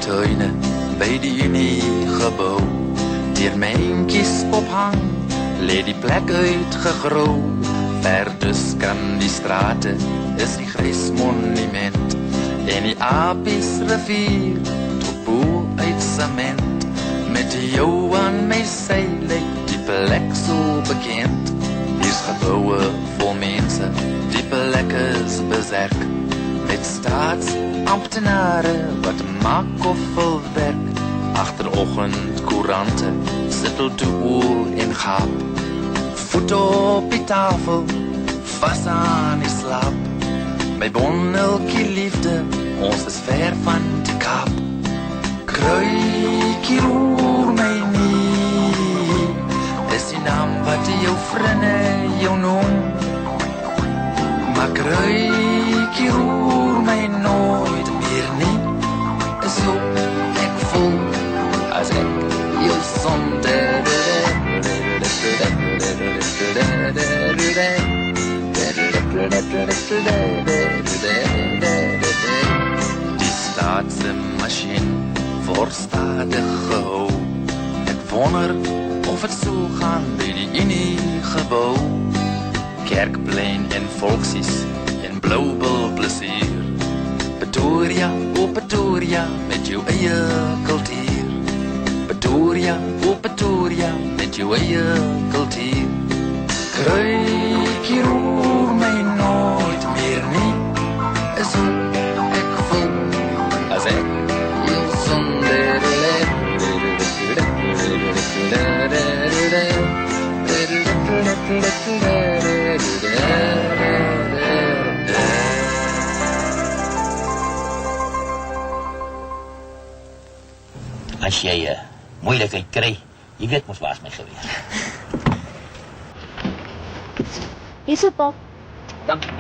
tuine by die Uniegebou. Deur myntjies ophang, lê die plek uitgegrou. Verdus kan die strate, is die grys monument. En die Apies rivier, tot bo uit sement. Met jou aan my sy lyk die plek so bekend. Hier's geboue vol mense, die plek is beserk. Met staatsamptenare wat maak of wil werk. Agteroggendkoerante sit hulle toe oor en gaap. Voet op die tafel, vas aan die slaap. My bonneltjie liefde, ons is ver van die Kaap. Kruikie roer my nie, is die naam wat jou vriende jou noem. Maar kruikie roer my nooit meer nie, is hoe ek voel as ek jou sonder. Die staatsmachine word stadig gehou. Ek wonder of het so gaan by die Uniegebou. Kerkplein en volksies en Bloubil plesier. Pretoria, o Pretoria, met jou eie kultuur. Pretoria, o Pretoria, met jou eie kultuur. Kruikie roer my nooit meer nie, is hoe ek voel as ek jou sonder As jy moeilikheid kry, jy weet mos waar is my geweer. Hier so, pap. Dankie.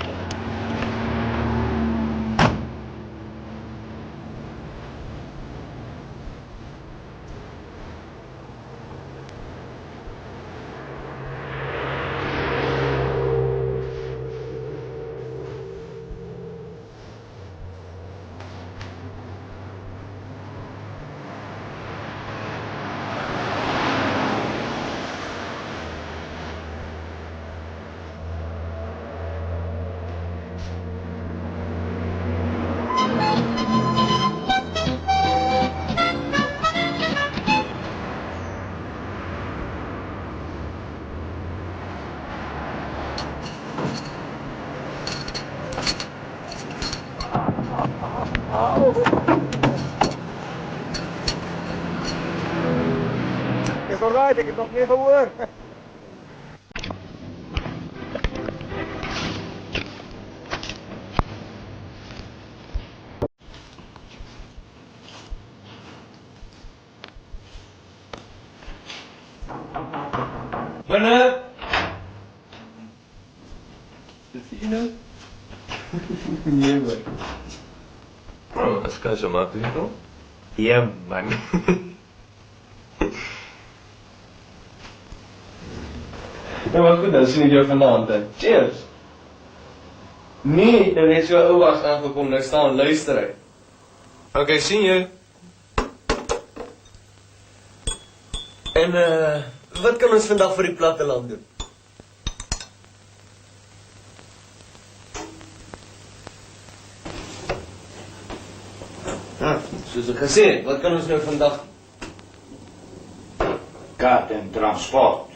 Is alright, ik heb nog niet gehoord. Binne! Is jy nou? Nee, man. Oh, dat kan zo makkelijk, toch? Ja, man. Ja, maar goed, dan sien ik jou vanavond. Cheers! Nee, dan is jou ouwas aangekomen, daar staan luisteren. Oké, zie je. En wat kan ons vandaag voor die platteland doen? Soos ek gesê het, wat kan ons nou vandag? Kaart en transport,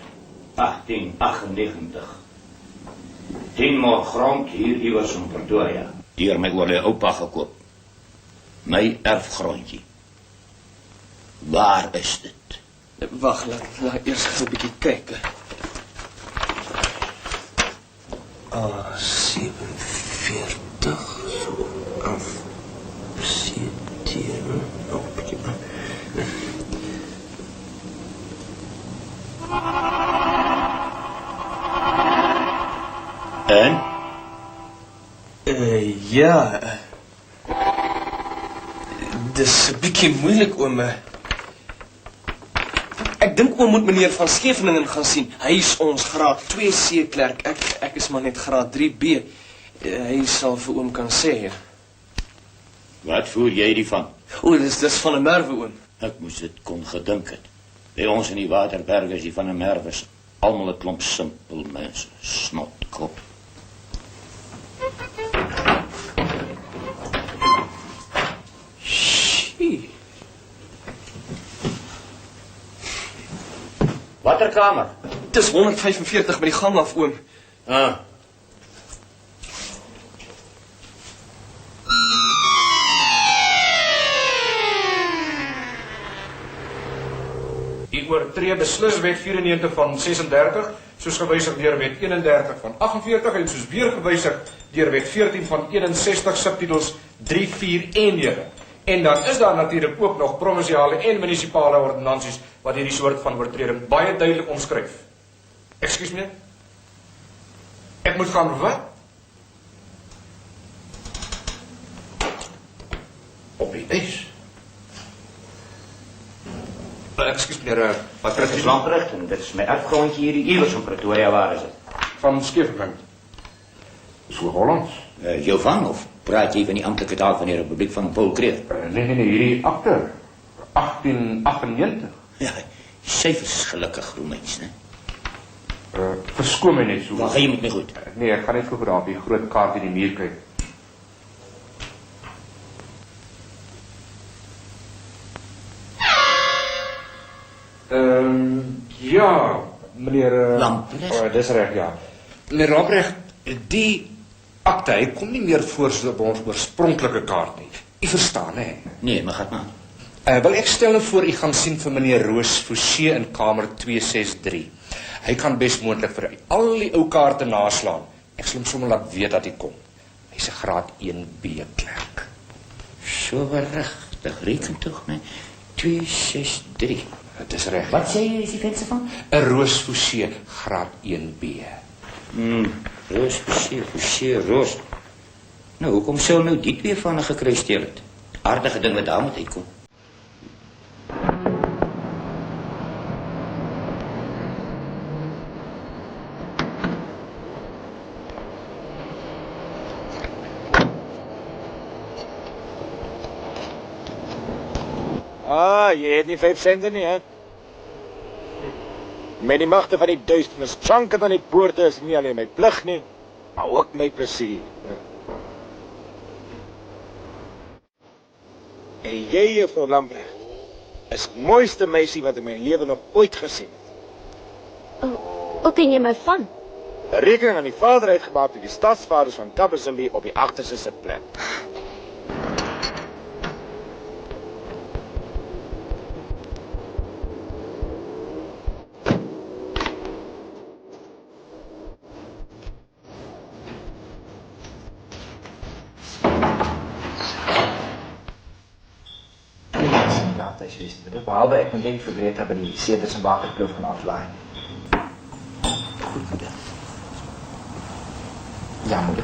1898. 10 mor grond hier iewers in Pretoria. Deur my oorlede oupa gekoop. My erfgrondjie. Waar is dit? Wag, laat eers gou 'n bietjie kyk. 47 so af. En? Ja. Dis 'n bietjie moeilik oom. Ek dink oom moet meneer van Scheveningen gaan sien. Hy is ons graad 2C klerk. Ek is maar net graad 3B. Hy sal vir oom kan sê. Wat voer jy hiervan? O, dis van 'n merwe, oom. Ek moes dit kon gedink het. By ons in die Waterberg is die van 'n merwes almal 'n klomp simpel mense, snotkop. Shie. Watter kamer? Dis 145 by die gang af, oom. Ah. Die oortree beslis wet 94 van 36, soos gewysig deur wet 31 van 48 en soos weer gewysig deur wet 14 van 61 subtitels 3, 4 en 9. En dan is daar natuurlik ook nog provinsiale en munisipale ordonnansies wat hierdie soort van oortreding baie duidelik omskryf. Ekskuus meneer? Ek moet gaan wat? Op die ys. Ekskuus meneer, wat Dit is landrigting, dit is my erfgrondjie hierdie iewers in Pretoria, waar is dit? van Skeefkant. So Hollands. Jovan, of praat jy van die amptelike taal van die Republiek van Paul Kreer? Nee, hierdie akte. 1898. Ja, die syfers is gelukkig, Romeins, né? Verskoon my net so. Dan gaan jy met my goed. Nee, ek gaan net gou daar op die groot kaart in die muur kyk. Ja, meneer... Lamprecht? Dis reg, ja. Meneer Lamprecht, die akte, hy kom nie meer voor so op ons oorspronklike kaart nie. U verstaan, hè? Nee, maar gaat maar. Wil ek stel nou voor u gaan sien vir meneer Roos Fouché in kamer 263. Hy kan bes moontlik vir u al die ou kaarte naslaan. Ek sal hom sommer laat weet dat hy kom. Hy's 'n graad 1B klerk. So regtig, reken toch, né? 263. Dit is reg. Wat sê jy is die venster van? 'n Roos Fouché, graad 1B. Roos, Roos. Nou, hoekom sou nou die twee van gekry steel het? Aardige ding wat daar moet uitkom. Jy het nie 5 sente nie, hè? Met die magte van die duisternis, slanke aan die poorte is nie alleen my plig nie, maar ook my plesier. En jy, juffrou Lamprecht, is die mooiste meisie wat in my lewe nog ooit gesien het. Hoe ken jy my van? 'n Rekening aan die vader uitgemaak deur die stadsvaders van Kabersumbi op die agterste sitplek. Behalve ek moet net vergeet hebben die seders en waterkloof gaan aflaai. Goed, moeder. Ja, moeder.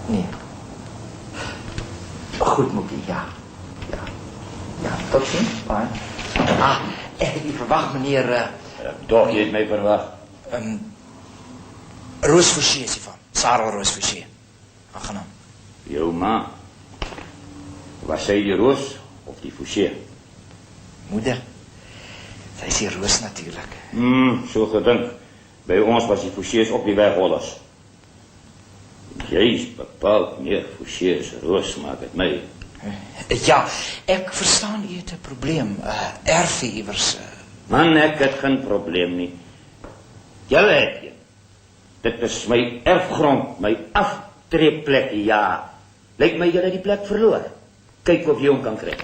Nee. Goed, moeder, ja. Ja, tot ziens. Bye. Ek het u verwacht, meneer... Doch, jy het my verwag. Roos Fouché is hiervan. Sarah Roos Fouché. Aangenaam. Jou ma. Was sy die Roos of die Fouché? Moeder. Sy is die Roos natuurlijk. So gedink. By ons was die Fouchés op die weg Hollands. Jy is bepaald meer Fouchés Roos, maak het my. Ja, ek verstaan u het 'n probleem. Erfie iewers. Man, ek het geen probleem nie. Julle het een. Dit is my erfgrond, my aftreeplek, ja. Lyk my julle die plek verloor. Kyk of jy hom kan kry.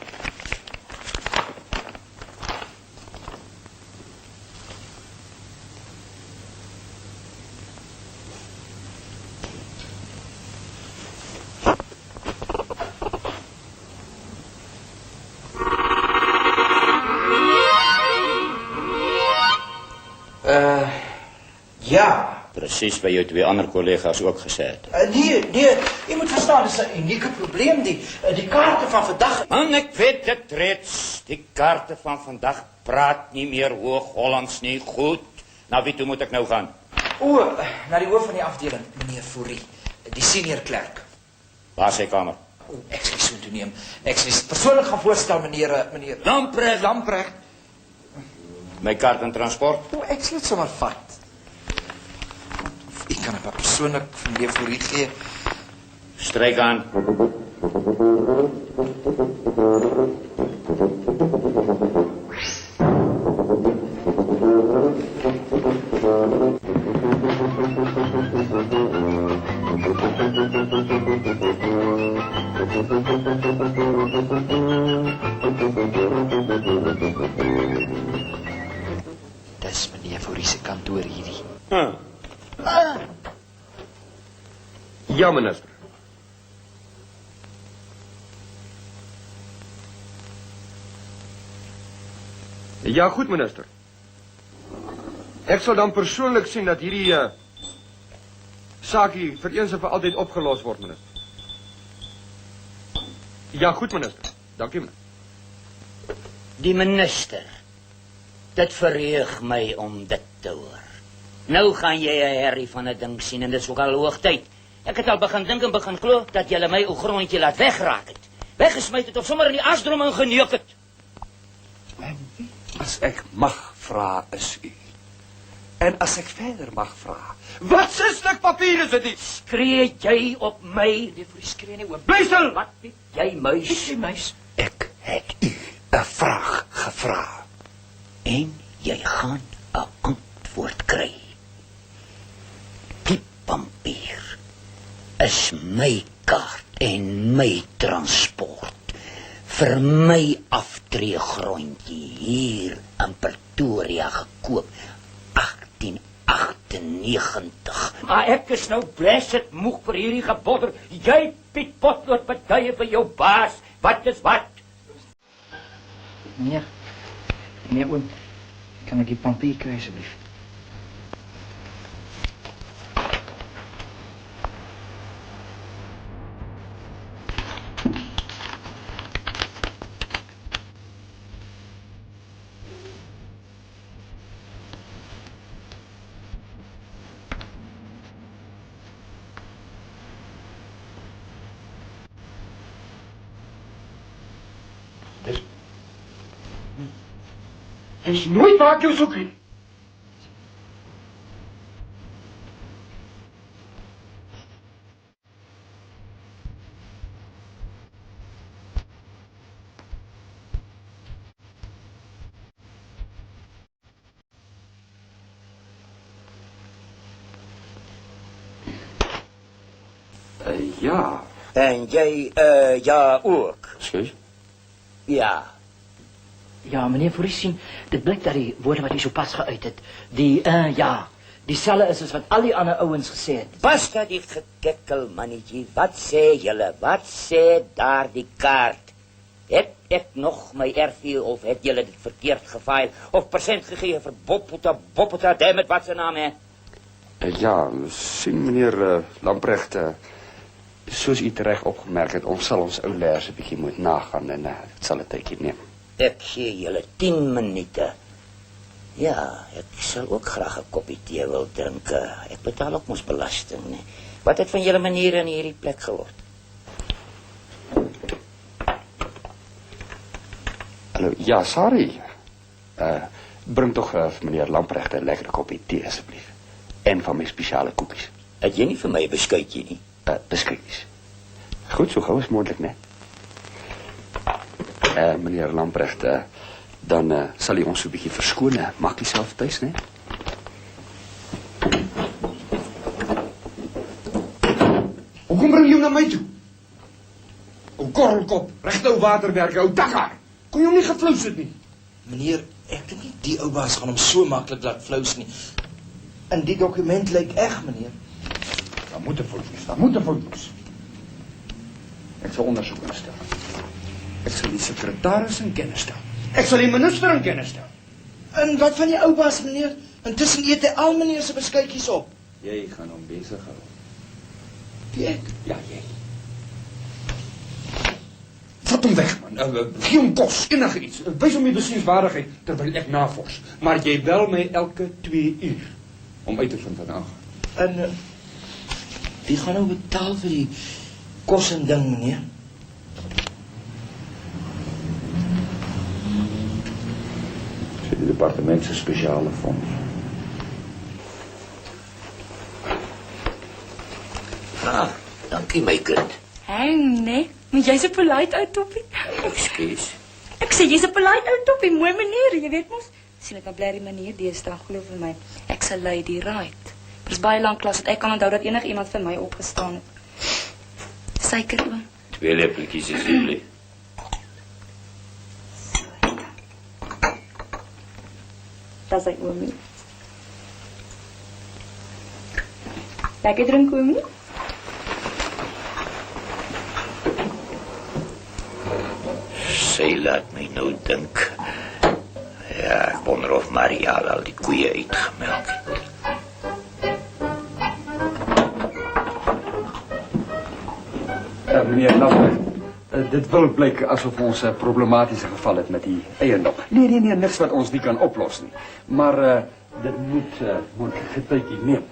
Ja. Presies wat jou twee ander kollega's ook gesê het. Nee, jy moet verstaan, dit is 'n unieke probleem. Die kaarte van vandag... Man, ek weet dit reeds. Die kaarte van vandag praat nie meer Hoog-Hollands nie. Goed. Na wie toe moet ek nou gaan? Na die hoof van die afdeling, meneer Fourie, die senior klerk. Waar is sy kamer? Ek sal so toeneem. Ek sal persoonlik gaan voorstel, meneer Lamprecht. My kaart en transport. Ek sal dit sommer vat. Ek kan het maar persoonlik vir meneer Fourie gee. Stryk aan. Dis meneer Fourie se kantoor hierdie. Ja, minister. Ja, goed, minister. Ek sal dan persoonlik sien dat hierdie saakie vir eens en vir altyd opgelos word, minister. Ja, goed, minister. Dankie, minister. Die minister. Dit verheug my om dit te hoor. Nou gaan jy 'n herrie van 'n ding sien en dit is ook al hoogtyd. Ek het al begin dink en begin glo dat jy my ou grondjie laat wegraak het. Weggesmyt het of sommer in die asdrom ingeneuk het. As ek mag vra is u. En as ek verder mag vra, wat se stuk papier is dit? Skree jy op my? Meneer Fourie skree nie oom. Bly stil! Wat weet jy, muis? Ek sê muis. Ek het u 'n vraag gevra. En jy gaan 'n antwoord kry. Die papier is my kaart en my transport vir my aftreegrondjie hier in Pretoria gekoop 1898. Maar ek is nou blessed moeg vir hierdie gebodder. Jy Piet Potlood betuie vir jou baas. Wat is wat? Meneer oom, kan ek die papier kry asseblief? Dis nooit waar ek jou soek nie. Ja. En jy, ja ook. Skus. Ja. Ja, meneer Fourie sien, dit blyk dat die woorde wat hy so pas geuit het, dieselfde is as wat al die ander ouens gesê het. Pas dat die gekekkel, mannetjie. Wat sê julle? Wat sê daar die kaart? Het ek nog my erfie of het julle dit verkeerd gefaal of persent gegee vir Boppota, dammit, wat se naam hè? Ja, sien meneer Lamprecht, soos u reg opgemerk het, ons sal ons ou leers 'n bietjie moet nagaan en dit sal 'n tydjie neem. Ek gee julle 10 minute. Ja, ek sal ook graag 'n koppie tee wil drink. Ek betaal ook mos belasting, né? Wat het van julle maniere in hierdie plek geword? Hallo, ja, sorry. Bring tog vir meneer Lamprecht 'n lekker koppie tee asseblief. En van my spesiale koekies. Het jy nie vir my 'n beskuitjie nie? Beskuitjies. Goed, so gou as moontlik, né? Meneer Lamprecht, dan sal hy ons so 'n bietjie verskoon. Maak jouself tuis, né? Hoekom bring jy hom na my toe? Ou korrelkop, regte ou waterwerker, ou takka. Kon jy hom nie geflous het nie? Meneer, ek dink nie die ou baas gaan hom so maklik laat flous nie. En die dokument lyk eg, meneer. Daar moet 'n fout wees, daar moet 'n fout wees. Ek sal ondersoek instel. Ek sal die sekretaris in kennis stel. Ek sal die minister in kennis stel. En wat van die ou baas, meneer? Intussen eet hy al meneer se beskuitjies op. Jy gaan hom besig hou. Wie ek? Ja, jy. Vat hom weg, man. Gee hom kos, enige iets. Wys hom die besienswaardigheid terwyl ek navors. Maar jy bel my elke 2 uur om uit te vind wat aangaan. En wie gaan nou betaal vir die kos en ding, meneer? Die departement se spesiale fonds. Dankie my kind. Hang, nee. Maar jy's 'n polite ou toppie. Ekskuus. Ek sê jy's 'n polite ou toppie, mooi meneer, jy weet mos. Sien ek maar bly die manier deesdae glo vir my. Ek's 'n lady right. Dis baie lank klas dat ek kan onthou dat enigiemand vir my opgestaan het. Suiker oom. 2 lepeltjies asseblief. Dis hy oomie. Lekker drink oomie. Sy laat my nou dink. Ja, ek wonder of Maria al die koeie uitgemelk het. Meneer Lamprecht, dit wil blyk asof ons 'n problematische geval het met die eiendom. Nee, niks wat ons nie kan oplos nie. Maar dit moet moontlike tydjie neem.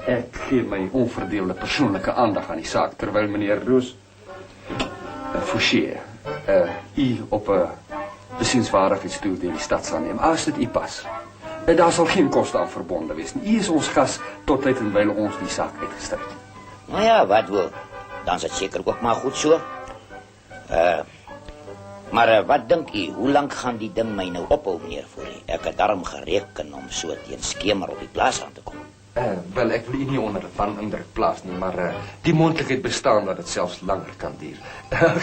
Ek gee my onverdeelde persoonlike aandag aan die saak, terwyl meneer Roos Fouché u op 'n besienswaardigheidstoer deur die stad sal neem, as dit u pas. Daar sal geen koste aan verbonde wees nie. U is ons gas tot tyd en wyle ons die saak uitgestrek. Nou ja, wat wil? Dan is het zeker ook maar goed zo. Maar wat denk u, hoe lang gaan die ding mij nou ophou, meneer Fourie? Ik heb daarom gereken om zo teen skemer op die plaats aan te komen. Wel, ek wil u nie onder van indruk plaas nie, maar die moontlikheid bestaan dat het selfs langer kan duur.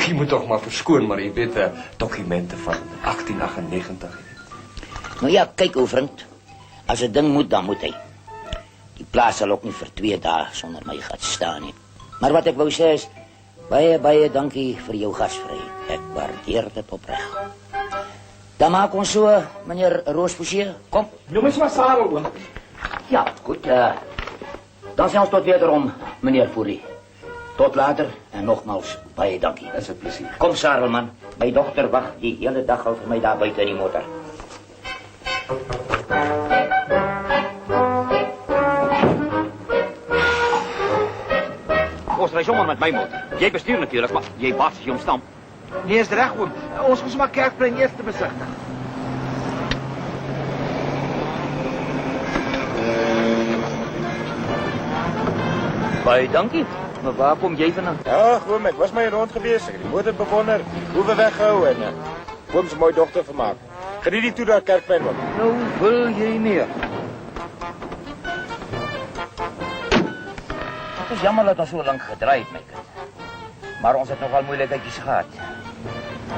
Jy moet toch maar verskoon, maar jy weet dokumente van 1898. Nou ja, kijk uw vriend. Als het ding moet, dan moet hij. Die plaats zal ook niet voor 2 dagen zonder mij gaan staan. He. Maar wat ik wou zeggen is, baie dankie voor jouw gastvrijheid. Ik waardeer het oprecht. Dan maken we ons zo, meneer Roos Fouché. Kom. Noem eens maar Sarah, oom. Ja, goed. Dan zijn we tot wederom, meneer Fourie. Tot later en nogmaals, baie dankie. Dat is een plezier. Kom, Sarelman. Mijn dochter wacht die hele dag al voor mij daar buiten in die motor. Ons ry sommer met my motor. Jy bestuur natuurlijk, maar jy baas jy om stamp. Nee, is reg oom. Ons moes maar Kerkplein eers te besigtig. Baie dankie. Maar waar kom jy vandaan? Ja, oom, ek was my rond gewees. Ek het die motor bewonder, hoe we weghou en oom se mooi dogter vermaak. Geniet die toe daar Kerkplein ook. Nou wil jy meer. Het is jammer dat ons zo lang gedraaid het, my kind. Maar ons het nogal moeilijkheidjes gehad.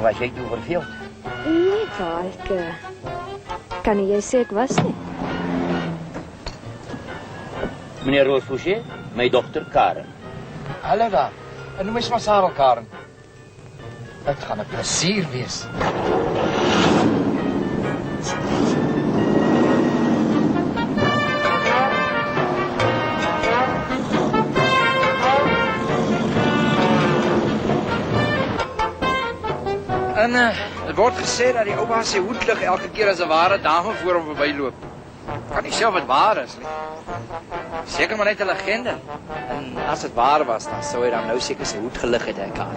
Was jij toe verveeld? Nee, pa, ek kan nie jy sê ek was nie. Meneer Roos Fouché, mijn dochter Karen. Hallo daar. En noem eens maar Sarah Karen. Het gaan 'n plesier wees. En het wordt gesê dat die ouma sy hoed lig elke keer as 'n ware dame voor hom verbyloop. Kan nie sê of het waar is nie. Seker maar net 'n legende. En as dit waar was, dan sou hy dan nou seker sy hoed gelig het, ek aan.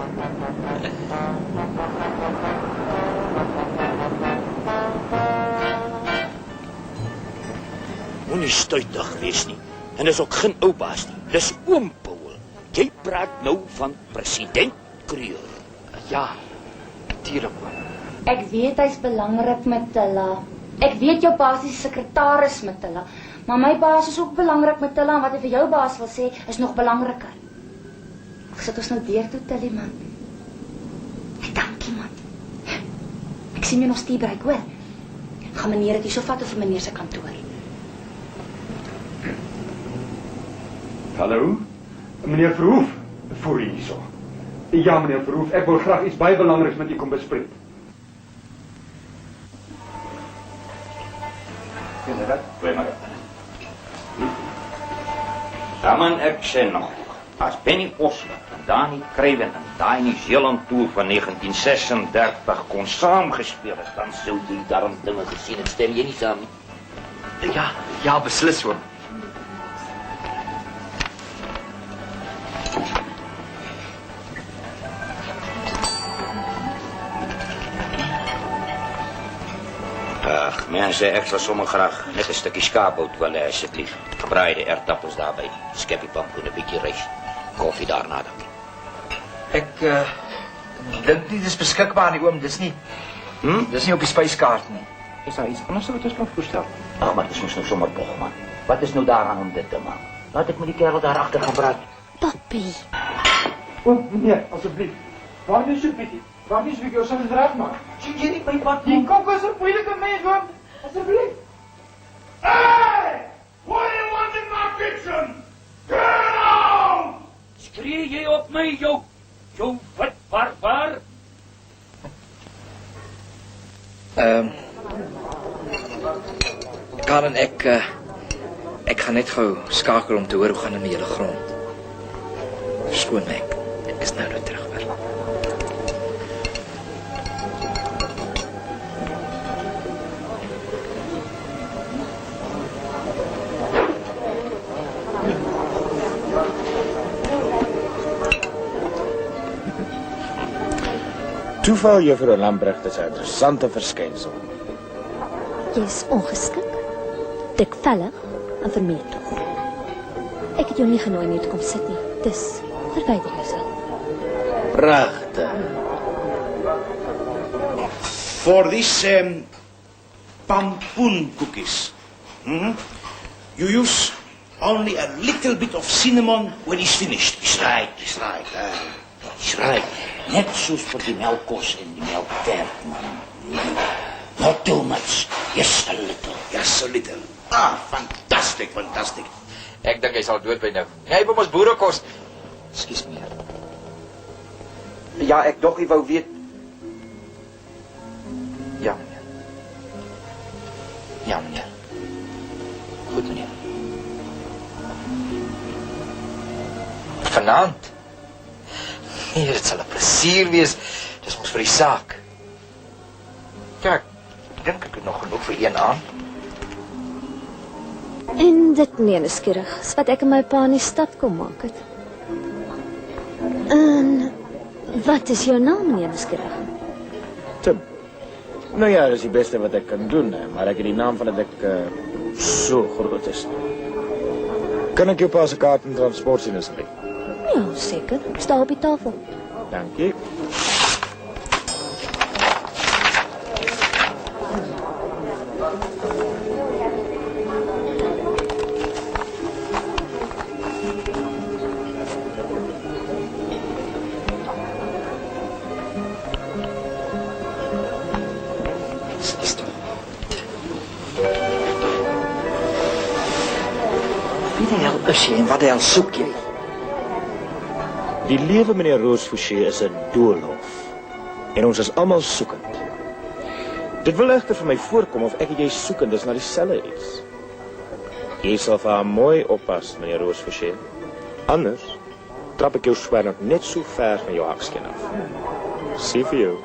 Moenie stuitig wees nie. En dis ook geen ou baas nie. Dis oom Paul. Jy praat nou van president Kreur. Ja, natuurlijk. Ek weet hy's belangrik met Tilla. Ek weet jou baas is sekretaris met Tilla. Maar my baas is ook belangrik met Tilla. En wat hy vir jou baas wil sê, is nog belangriker. Ek sit ons nou deur toe, Tilly, man. Hey, dankie, man. Ek sien jy nog stiebereik, hoor. Gaan meneer het hier so vat of vir meneer se kantoor. Hallo, meneer Verhoef, voor u hierso. Ja, meneer Verhoef, ek wil graag iets baie belangriks met u kom bespreek. Inderdaad, goeiemôre. Samen ek sê nog, as Benny Oswald en Dani Craven en daai New Zealand tour van 1936 kon saamgespeel het, dan sou jy daarom dinge gesien het, stem jy nie saam nie? Ja, beslis hoor. Ach Mense, ek sal sommer graag net 'n stukkie skaapbout wil hê asseblief. Gebraaide ertappels daarbey, skeppie pampoen, 'n bietjie rys. Koffie daarna dan. Ek dink nie dis beskikbaar nie, oom, dis nie. Dis nie op die spyskaart nie. Is daar iets anders wat ons kan voorstel? Ah, maar dis mos nou sommer bog, man. Wat is nou daaraan om dit te maak? Laat ek met die kerel daar agter gaan praat. Papi. O, meneer, asseblief. Waar is u bietjie? Waar is u bietjie? Ons sal dit regmaak. Sien jy nie my pad Die kok is 'n moeilike mens, hoor. Asseblief. Hey! What do you want in my kitchen? Turn out! Skree jy op my, jou wat barbaar? Karen, ek gaan net gou skakel om te hoor hoe gaan dit met julle grond. Verskoon my, ek is nou terug weer. Toeval, juffrou Lambrecht, is 'n interessante verskynsel. Jy is ongeskik, dikvellig en vermetel. Ek het jou nie genooi om hier te kom sit nie. Dis verwyder jouself. Pragtig. For these pampoen cookies, you use only a little bit of cinnamon when it's finished. It's right. It's right. Net soos vir die melkkos en die melkterk, man. Not too much, just a little. Ah, fantastic. Ek dink hy sal dood by nou. Hy wil ons boere kos. Ekskuus meneer. Ja, ek dog hy wou weet. Ja, meneer. Ja, meneer. Goed, meneer. Vanaand. Nee, dit sal 'n plesier wees. Dis ons vir die saak. Kijk, ek dink ek het nog genoeg vir een aand. En dit nie nuuskierig is wat ek en my pa in die stad kom maak het. En wat is jou naam, meneer nuuskierig? Tim. Nou ja, dat is die beste wat ek kan doen, hè. Maar ek het die naam van dat ek so groot is. Kan ek jou pa se kaart en transport sien asseblief? Ja, seker. Sta op die tafel. Dankie. Wie die hel is jy en wat die hel soek jy? Die lewe, meneer Roosfouché, is 'n doolhof. En ons is almal soekend. Dit wil egter vir my voorkom of ek en jy soekend is na dieselfde iets. Jy sal vir haar mooi oppas, meneer Roosfouché. Anders trap ek jou swerm net so ver van jou hakskin af. Sien vir jou.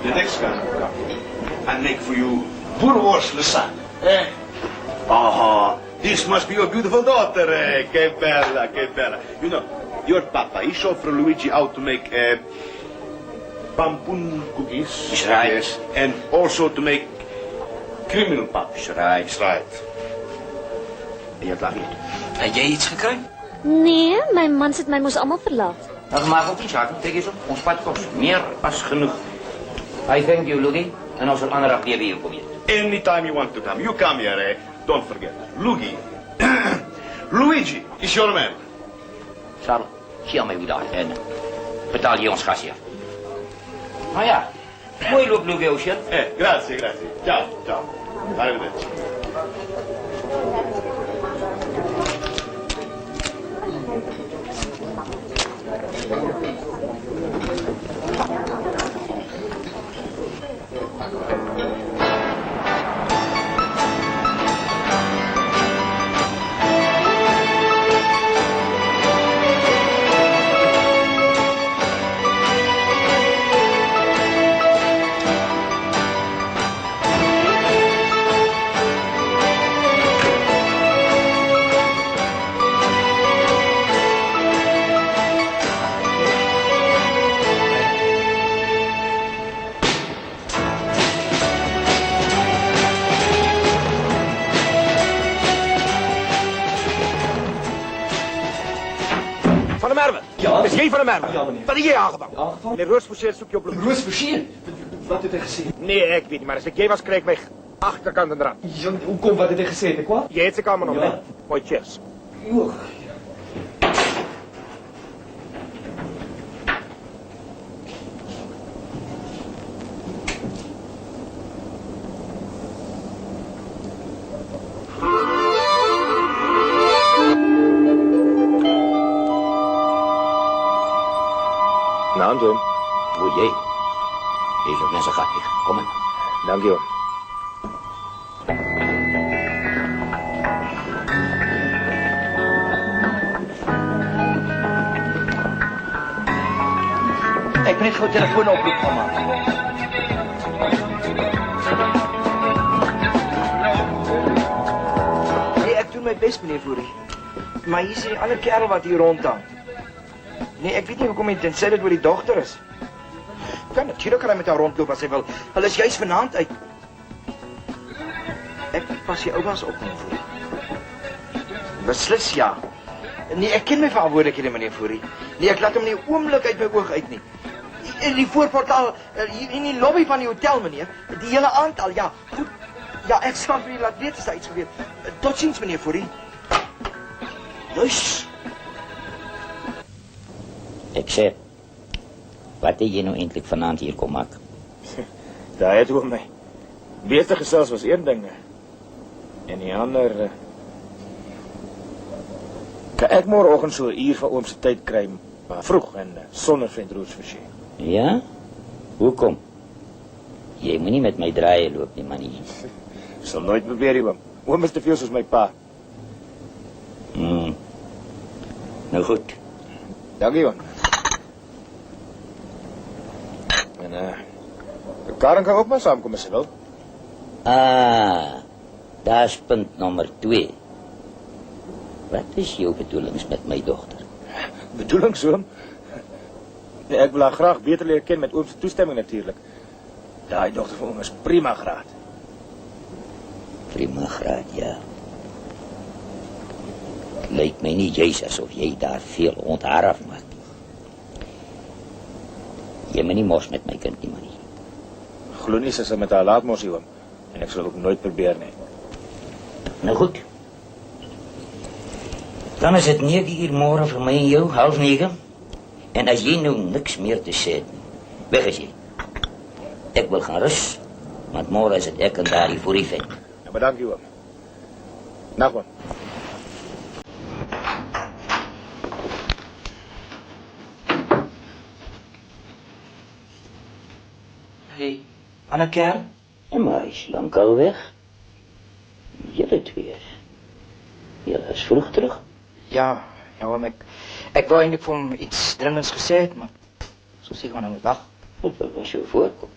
The next time you come, I make for you boerewors lasagne. Aha, this must be your beautiful daughter. Que bella, que bella. You know, your papa, he showed for Luigi how to make pampoen cookies. Is right. Yes, and also to make criminal pap. Is right. Is right. En jy het laat weet. Het jy iets gekry? Nee, my man het my mos almal verlaat. Dan maak ook nie saak. Kyk hierso, ons pad kos meer as genoeg. I thank you, Luigi. En ons sal ander dag weer by jou kom eet. Anytime you want to come, you come here. Don't forget. Luigi. Luigi is your man. Sal, zie my hoe daar en betaal jy ons gas hier. Nou ja, mooi loop, Luigi, Ocean. Grazie. Ciao. Arrivederci. Is jy van 'n merk? Ja, meneer. Wat het jy aangevang? Meneer Roosforsier soek jou bloed. Roosforsier? Wat het hy gesê? Nee, ek weet nie, maar as ek jy was, kry ek my agterkant en rand. Hoekom, wat het hy gesê? Het ek kwaad? Jy het sy kamer nog, Ja. né? Mooi, cheers. Oeg. Naam, John. Hoe jy? Jy is ook net so gat liggen. Kom in. Dankie, oom. Ek moet net gou 'n telefoonoproep gaan maak. Nee, ek doen my bes, meneer Fourie. Maar hier is die ander kerel wat hier rondhang. Nee, ek weet nie hoekom hy tensy dit oor die dogter is. Kan natuurlijk kan hy met haar rondloop as hy wil. Hulle is juist vanaand uit. Ek pas die oupas op, meneer Fourie. Beslis ja. Nee, ek ken my verantwoordelikhede, meneer Fourie. Nee, ek laat hom nie 'n oomblik uit my oog uit nie. In die voorportaal, hier in die lobby van die hotel, meneer. Die hele aantal, ja. Goed. Ja, ek sal vir u laat weet as daar iets gebeur. Totsiens, meneer Fourie. Juist. Ek sê, wat het jy nou eintlik vanaand hier kom maak? Daar het oom my. Beter gesels was een ding. En die ander... Kan ek môreoggend so 'n uur van oom se tyd kry, maar vroeg en sonder vriend Roosforsier. Ja? Hoekom? Jy moenie met my draaie loop nie, manie. Sal nooit probeer nie, oom. Oom is te veel soos my pa. Nou goed. Dankie, oom. En Karen kan ook maar saamkom as sy wil. Daar is punt nommer 2. Wat is jou bedoelings met my dogter? Bedoelings, oom? Nee, ek wil haar graag beter leer ken met oom se toestemming natuurlik. Daai dogter van oom is prima graad. Prima graad, ja. Lyk my nie juis asof jy daar veel onthaar afmaak. Jy moet nie mos met my kind nie, manie. Glo nie sy met haar laat mos, oom. En ek sal ook nooit probeer nie. Nou goed. Dan is het 9 uur môre vir my en jou, 8:30. En as jy nou niks meer te sê het, weg is jy. Ek wil gaan rus, want môre is dit ek en daardie Fourie vet. Ja, maar dankie, oom. Nag, oom. Hey, ander kerel? Maar hy is lang al weg. Julle twee. Julle is vroeg terug. Ja, oom, ek wou eintlik vir hom iets dringends gesê het, maar so sê gaan nou wag. Dit wil my so voorkom.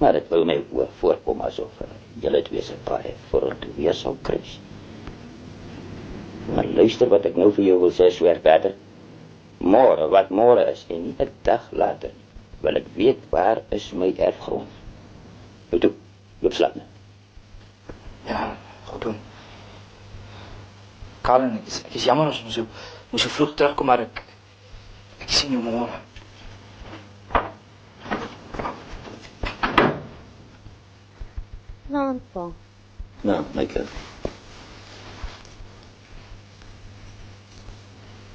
Maar dit wil my ook voorkom asof julle twee se paai vorentoe weer sal kruis. Maar luister wat ek nou vir jou wil sê, sweer verder. Môre, wat môre is en nie 'n dag later, wil ek weet waar is my erfgrond. Nou toe, loop slaap nou. Ja, goed doen. Karen, ek is jammer as ons moes so vroeg terugkom, maar ek sien jou môre. Nou, pa. Nou, my kind.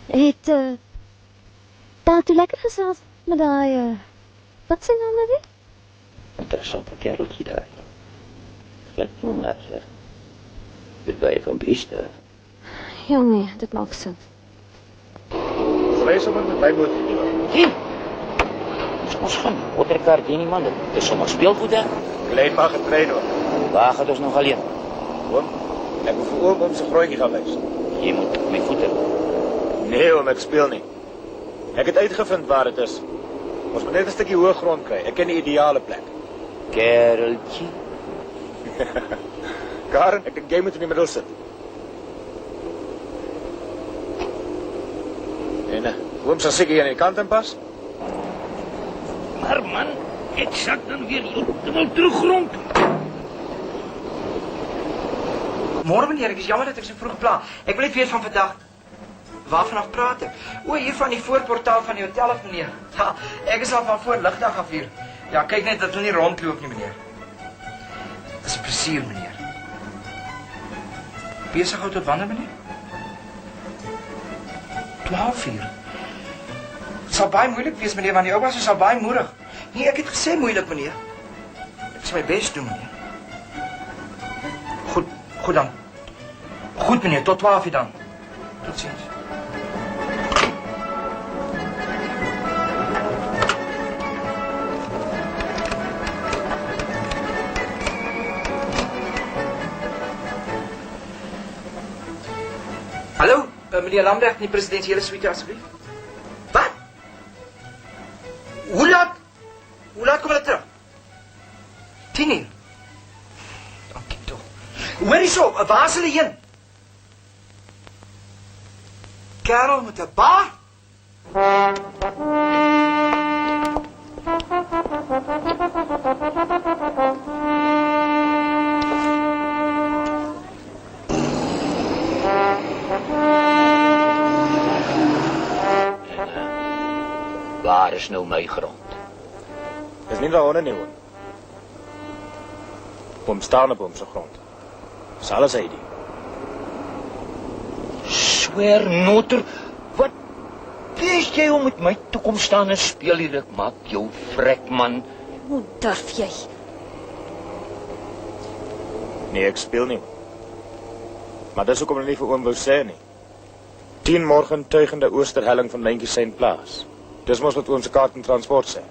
Het daar toe lekker gesels met daai wat sê nou weer? Interessante kereltjie daar. Glad nou maar zeg. Dit ben je van beste. Ja nee, dit maak sin. Vlees om met my boot. Zie. Ons gaan Oudrekard die nie man. Dit is sommer speelgoed hè. Klein maar getrein hoor. Waar gaat ons nog alleen? Oom, ek moet vir oom se grootjie gaan wys. Jy moet my voete. Nee oom, ek speel nie. Ek het uitgevind waar dit is. Ons moet net 'n stukkie hoë grond kry. Ek ken die ideale plek. Kereltjie. Karen, ek dink jy moet in die middel sit. En oom sal seker hier aan die kant inpas. Maar man, ek sak dan weer heeltemal terug grond. Môre meneer, ek is jammer dat ek so vroeg pla. Ek wil net weet van vandag. Waarvan praat ek? O, hier van die voorportaal van die hotel af, meneer. Ja, ek is al van voor ligdag af hier. Ja, kyk net dat hulle nie rondloop nie, meneer. Dis 'n plesier, meneer. Besig hou tot wanneer, meneer? 12 uur. Het sal baie moeilik wees, meneer, want die oupas is al baie moedig. Nee, ek het gesê moeilik, meneer. Ek sal my bes doen, meneer. Goed dan. Goed, meneer, tot 12 uur dan. Tot ziens. Hallo, meneer Lambrecht, die presidentiële suite alsjeblieft. Wat? Hoe laat kom hulle terug? 10 uur. Dankie toch. Hoor eens op, waar is hulle heen? Kerel met 'n baard? Waar is nou my grond? Dis nie daaronder nie, hoor. Oom staan op oom se grond. Dis alles hy die. Sweer noter, wat wees jy om met my toe kom staan en speel hier? Ek maak jou vrek, man. Hoe durf jy? Nee, ek speel nie. Maar dis hoekom ek nie vir oom wou sê nie. 10 morgen tuigende oosterhelling van Mentjiesyn plaas. Dis mos wat oom se kaart en transport sê.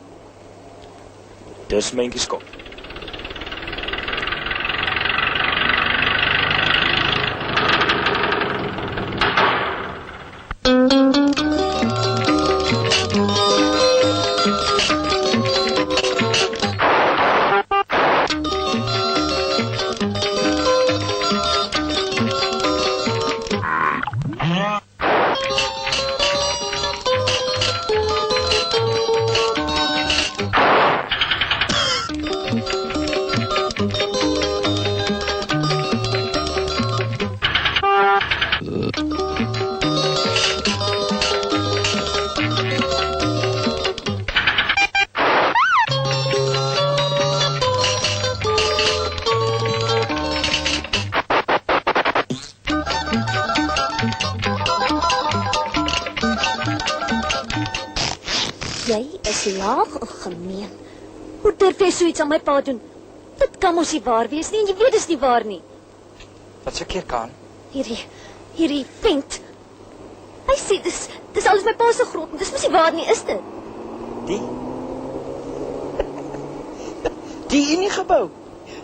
Dis Mentjies kop. Jy is laag en gemeen. Hoe durf jy so iets aan my pa doen? Dit kan mos nie waar wees nie en jy weet dit is nie waar nie. Wat se keer kan? Hierdie vent. Hy sê dis alles my pa se grond. Dis mos nie waar nie, is dit? Die in die gebou.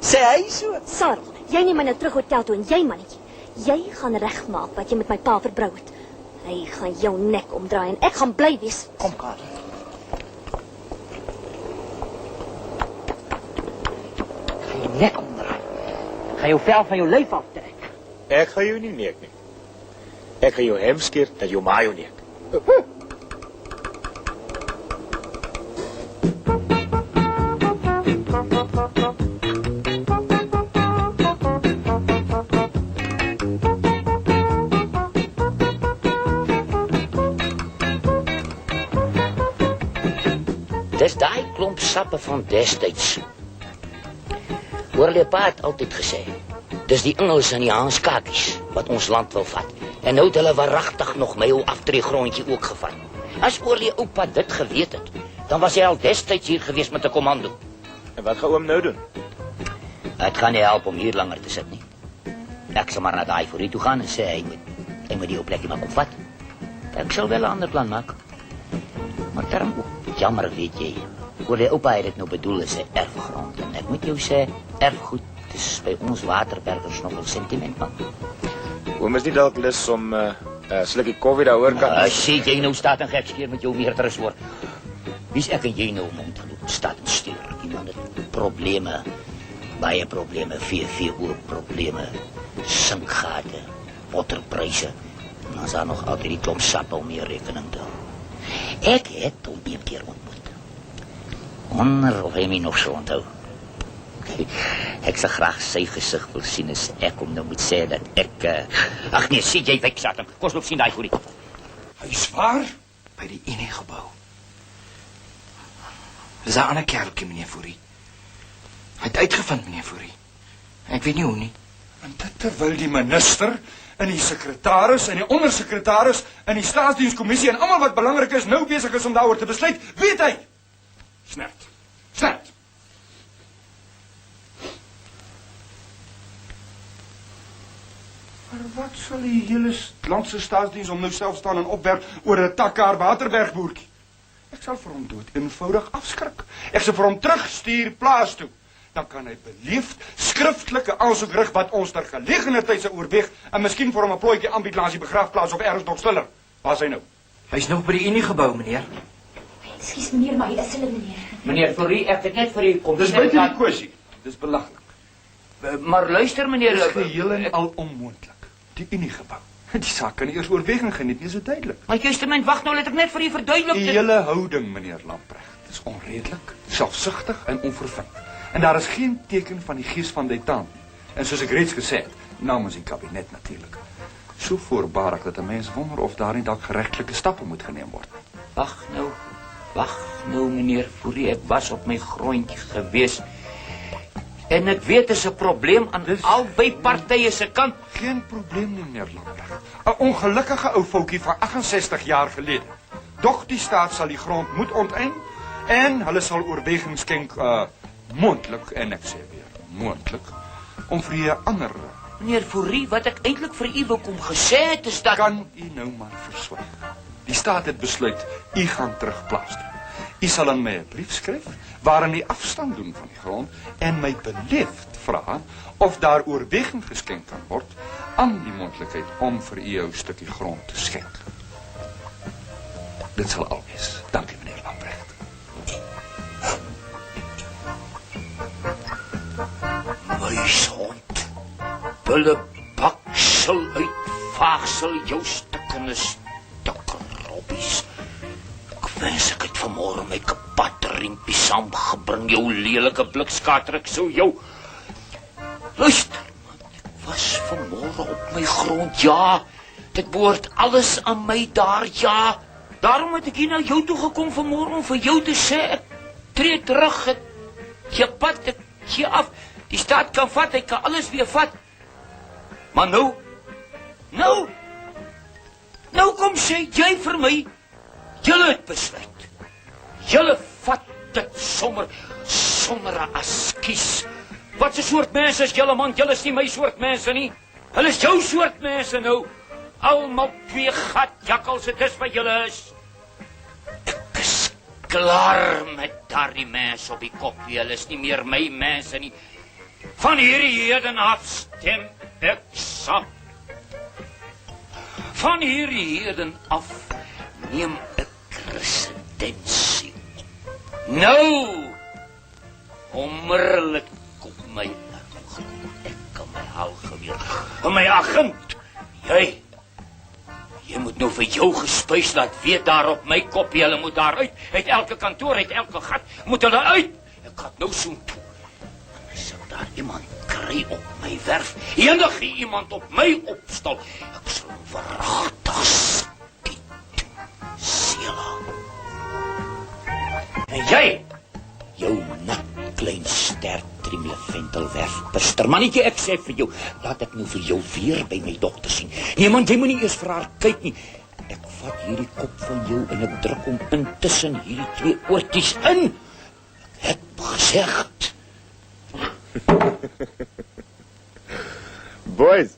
Sê hy so? Sarah, jy neem my nou terug hotel toe en jy mannetjie. Jy gaan regmaak wat jy met my pa verbrou het. Hy gaan jou nek omdraai en ek gaan bly wees. Kom, Karel. Nek omdraai. Ga jou vel van jou lyf aftrek. Ek gaan jou nie neek nie. Ek gaan jou hem skeer dat jou ma jou neek. Dis daai klomp sappe van destyds. Oorlee pa het altyd gesê, dis die Engels en die Hanskakies wat ons land wil vat. En nou het hulle waaragtig nog my ou aftreegrondjie ook gevat. As Oorlee oupa dit geweet het, dan was hy al destyds hier gewees met 'n kommando. En wat gaan oom nou doen? Het gaan nie help om hier langer te sit nie. Ek sal maar na daai voor toe gaan en sê hy moet die ou plekkie maar kom vat. Ek sal wel 'n ander plan maak. Maar daarom ook jammer, weet jy. Oorlee oupa het dit nou bedoel as 'n erfgrond. En ek moet jou sê, erfgoed is by ons waterbergers nog 'n sentiment, man. Oom is nie dalk lus om 'n slukkie koffie daaroor kan. Sê jy nou staat en gekskeer met jou meerdere hoor. Wie's ek en jy nou om te loop staat en stuur? Iemand het probleme, baie probleme, VVO-probleme, sinkgate, waterpryse. En dan is daar nog altyd die klomp sappe om mee rekening te hou. Ek het hom een keer ontmoet. Wonder of hy my nog so onthou. Ek sal graag sy gesig wil sien as ek hom nou moet sê dat ek... Ag nee, sê jy wyk Satan. Kom loop sien daai goeie. Hy's waar? By die Unie-gebou. Dis 'n ander kereltjie, meneer Fourie. Hy het uitgevind, meneer Fourie. Ek weet nie hoe nie. En dit terwyl die minister en die sekretaris en die ondersekretaris en die staatsdienskommissie en almal wat belangrik is nou besig is om daaroor te besluit, weet hy. Snert. Maar wat sal die hele landse staatsdiens om nou self staan en opwerp oor 'n Takkaar Waterbergboertjie? Ek sal vir hom dood eenvoudig afskrik. Ek sal vir hom terugstuur plaas toe. Dan kan hy beleefd skriftelike aansoek rig wat ons ter gelegenheid sou oorweeg en miskien vir hom 'n plooitjie aanbied langs die begraafplaas of ergens nog stiller. Waar is hy nou? Hy's nog by die Unie-gebou, meneer. Ekskuus meneer, maar hier is hulle meneer. Meneer Fourie, ek het net vir u kom Dis sê buite dat- die kwessie. Dis belaglik. Maar luister meneer, Dis geheel en al onmoontlik. Die Unie-gebou. Die saak kan nie eers oorweging geniet nie, is dit duidelik. maar justament, wag nou, laat ek net vir u verduidelik. Die hele houding, meneer Lamprecht, is onredelik, selfsugtig en onvervind. En daar is geen teken van die gees van Deitaan nie. En soos ek reeds gesê het, namens die kabinet natuurlik. So voorbarig dat 'n mens wonder of daar nie dalk geregtelike stappe moet geneem word. Wag nou meneer Fourie, ek was op my grondjie gewees. En ek weet is 'n probleem aan albei partye se kant. Geen probleem nie, meneer Lamprecht. 'n ongelukkige ou foutjie van 68 jaar gelede. Doch die staat sal die grond moet onteien en hulle sal oorweging skenk moontlik en ek sê weer moontlik om vir u 'n ander. Meneer Fourie, wat ek eintlik vir u wil kom gesê het is dat kan u nou maar verswyg. Die staat het besluit u gaan terug plaas toe. U sal aan my 'n brief skryf waarin u afstand doen van die grond en my beleefd vra of daar oorweging geskenk kan word aan die moontlikheid om vir u 'n stukkie grond te skenk. Dit sal al wees. Dankie meneer Lamprecht. my hond, bullebak sal uitvaagsel jou stukkende stukke robbies. Ek wens ek het vanmôre my kapatterimpie saamgebring, jou lelike blikskater, ek sou jou... Luister, man, ek was vanmôre op my grond, ja. Dit behoort alles aan my daar, ja. Daarom het ek hier na jou toe gekom vanmôre om vir jou te sê, ek tree terug, ek gee pad, ek gee af. Die staat kan vat, hy kan alles weer vat. Maar nou kom sê jy vir my, julle het besluit. Julle vat dit sommer sonder 'n askies. Wat 'n soort mense is julle, man? Julle is nie my soort mense nie. Hulle is jou soort mense nou. Almal twee gatjakkels, dit is wat julle is. Ek is klaar met daardie mense op die kop. Julle is nie meer my mense nie. Van hierdie heden af stem ek saam. Van hierdie heden af neem ek residensie. Nou, onmiddellik op my ek kan my haalgeweer. En my agent, jy moet nou vir jou gespuis laat weet daar op my kop, julle moet daar uit. Uit elke kantoor, uit elke gat, moet hulle uit. Ek gaan nou soen toe. En as ek daar iemand kry op my werf, enige iemand op my opstal, ek sal hom verragtig skiet. Sela. En jy, jou nat klein sterk triemle ventelwerfpister. Mannetjie, ek sê vir jou, laat ek nou vir jou weer by my dogter sien. Nee man, jy moet nie eers vir haar kyk nie. Ek vat hierdie kop van jou en ek druk hom intussen hierdie twee oortjies in. Ek het gesê. Boys,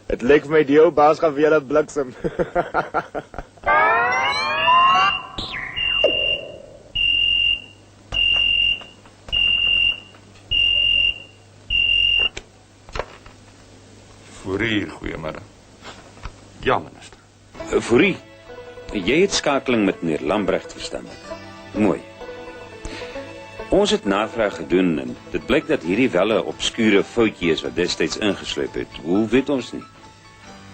het lyk vir my die ou baas gaan weer 'n bliksem. Fourie, goeiemiddag. Ja, minister. Fourie, jy het skakeling met meneer Lamprecht verstaan. Mooi. Ons het navraag gedoen en dit blyk dat hierdie wel 'n obskure foutjie is wat destyds ingesluip het. Hoe weet ons nie?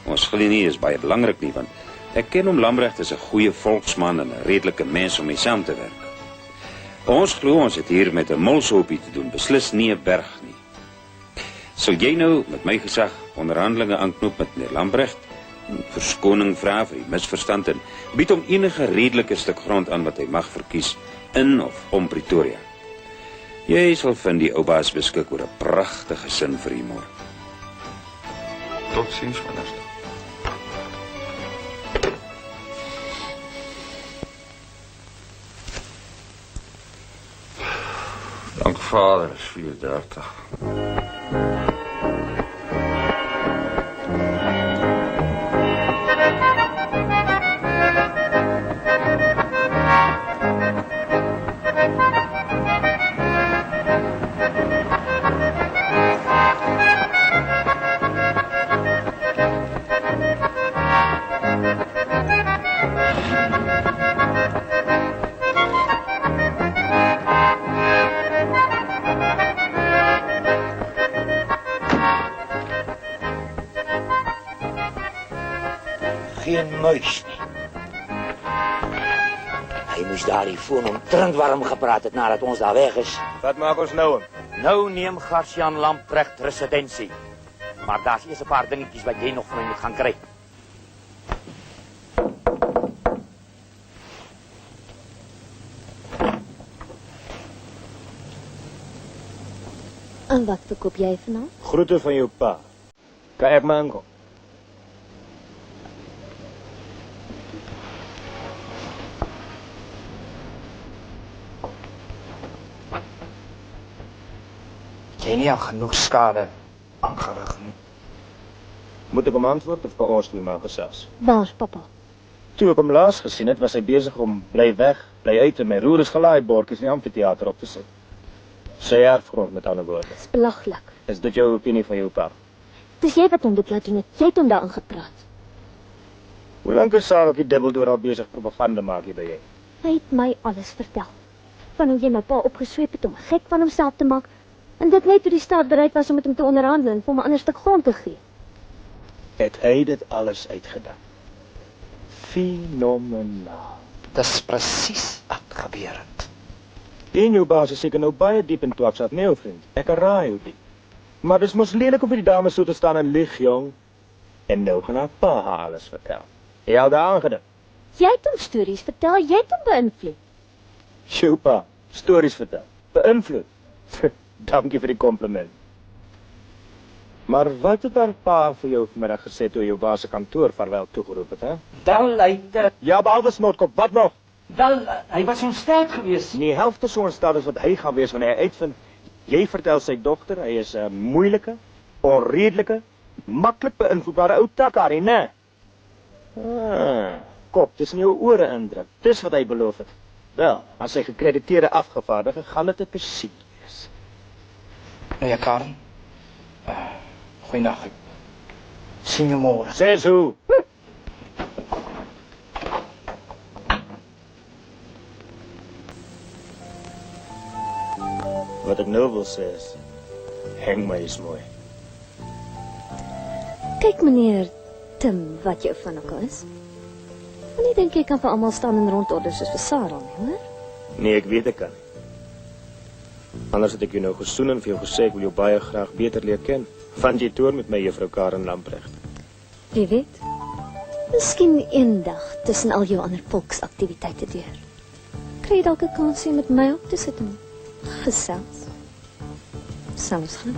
Ons glo nie is baie belangrik nie, want ek ken hom Lamprecht as 'n goeie volksman en 'n redelike mens om mee saam te werk. Ons glo ons het hier met 'n molshoopie te doen, beslis nie 'n berg nie. Sou jy nou met my gesag onderhandelinge aanknoop met meneer Lamprecht verskoning vra vir die misverstand en bied hom enige redelike stuk grond aan wat hy mag verkies in of om Pretoria. Jy sal vind die ou baas beskik oor 'n pragtige sin vir humor. Totsiens, minister. Dank vader, is 4:30. Geen muis nie. Hy moes daardie foon omtrent warm gepraat het nadat ons daar weg is. Wat maak ons nou? Nou neem Gert-Jan Lamprecht residensie. Maar daar's eers 'n paar dingetjies wat jy nog van my moet gaan kry. En wat verkoop jy vanaand? Groete van jou pa. Kan ek maar aankom? Jy nie al genoeg skade aangerig nie. Moet ek hom antwoord of kan ons nie maar gesels? Waar's pappa? Toe ek hom laas gesien het, was hy besig om bly weg, bly uit en my roer is gelaai bordjies in die amfitheater op te sit. Sy erfgrond met ander woorde. Dis belaglik. Is dit jou opinie van jou pa? Dis jy wat hom dit laat doen het. Jy het hom daarin gepraat. Hoe lank is Sarah die dubbeldoor al besig propaganda maak hier by jy? Hy het my alles vertel. Van hoe jy my pa opgesweep het om gek van homself te maak. En dit net toe die staat bereid was om met hom te onderhandel en vir hom 'n ander stuk grond te gee. Het hy dit alles uitgedaan? Fenomenaal. Dis presies wat gebeur het. En jou baas is seker nou baie diep in twaks, nee ou vriend. Ek raai hoe diep. Maar dis mos lelik om vir die dames so te staan en lieg, jong. En nou gaan haar pa haar alles vertel. Jy al daar aangedink? Jy het hom stories vertel, jy het hom beïnvloed. Jou pa, stories vertel. Beïnvloed. Dankie vir die compliment. Maar wat het haar pa vir jou vanmiddag gesê toe jou baas se kantoor vaarwel toegeroep het, hè? Wel, hy het... Ja, behalve smotkop, wat nog? Wel, hy was ontsteld geweest. Nie helfte so ontsteld as wat hy gaan wees wanneer hy uitvind. Jy vertel sy dogter, hy is 'n moeilike, onredelike, maklik beïnvloedbare ou takkarie, né? Kop, dis in jou ore indruk. Dis wat hy beloof het. Wel, as hy gekrediteerde afgevaardige, gaan dit 'n plesier wees. Nou ja, Karen. Goeiedag. Sien jou môre. Sê hoe. Wat ek nou wil sê is, hang my is mooi. Kyk meneer Tim, wat jou vinnig is. En ek dink jy kan vir almal staan en rondorder soos vir Sarah, nie, hoor? Nee, ek weet ek kan. Anders het ek jou nou gesoen en vir jou gesê ek wil jou baie graag beter leer ken. Want jy toer met my juffrou Karen Lamprecht. Wie weet? Miskien eendag tussen al jou ander volksaktiwiteite deur. Kry jy dalk 'n kans om met my op te sit en gesels? Sal ons gaan.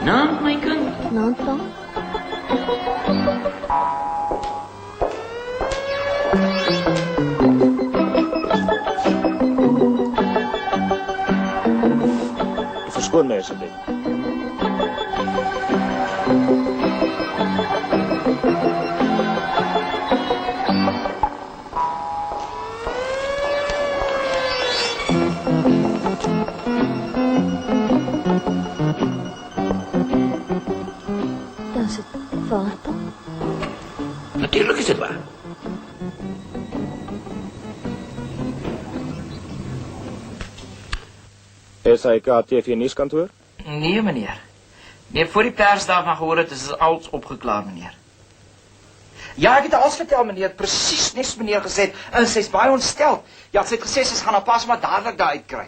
Naam, my kind. Naam, pa. Verskoon my asseblief. Is het waar, pa? Natuurlijk is het waar. SAK-TV nuuskantoor? Nee, meneer. Nee, voor die pers daarvan gehoor het, is het alles opgeklaar, meneer. Ja, ek het alles vertel, meneer, presies nes meneer gesê het, en sy's baie ontsteld. Ja, sy het gesê, sy gaan haar pas maar dadelik daar uitkry.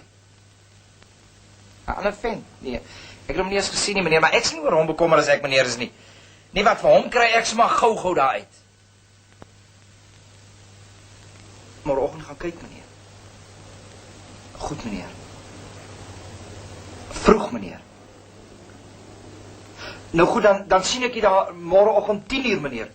'n Ander vent, nee, ek het hom nie eens gesien nie, meneer, maar ek sien nie oor hom bekommer as ek meneer is nie. Nee, wat vir hom kry ek sommer gou daar uit. Môreoggend gaan kyk, meneer. Goed, meneer. Vroeg, meneer. Nou goed, dan sien ek jy daar môreoggend 10 uur, meneer.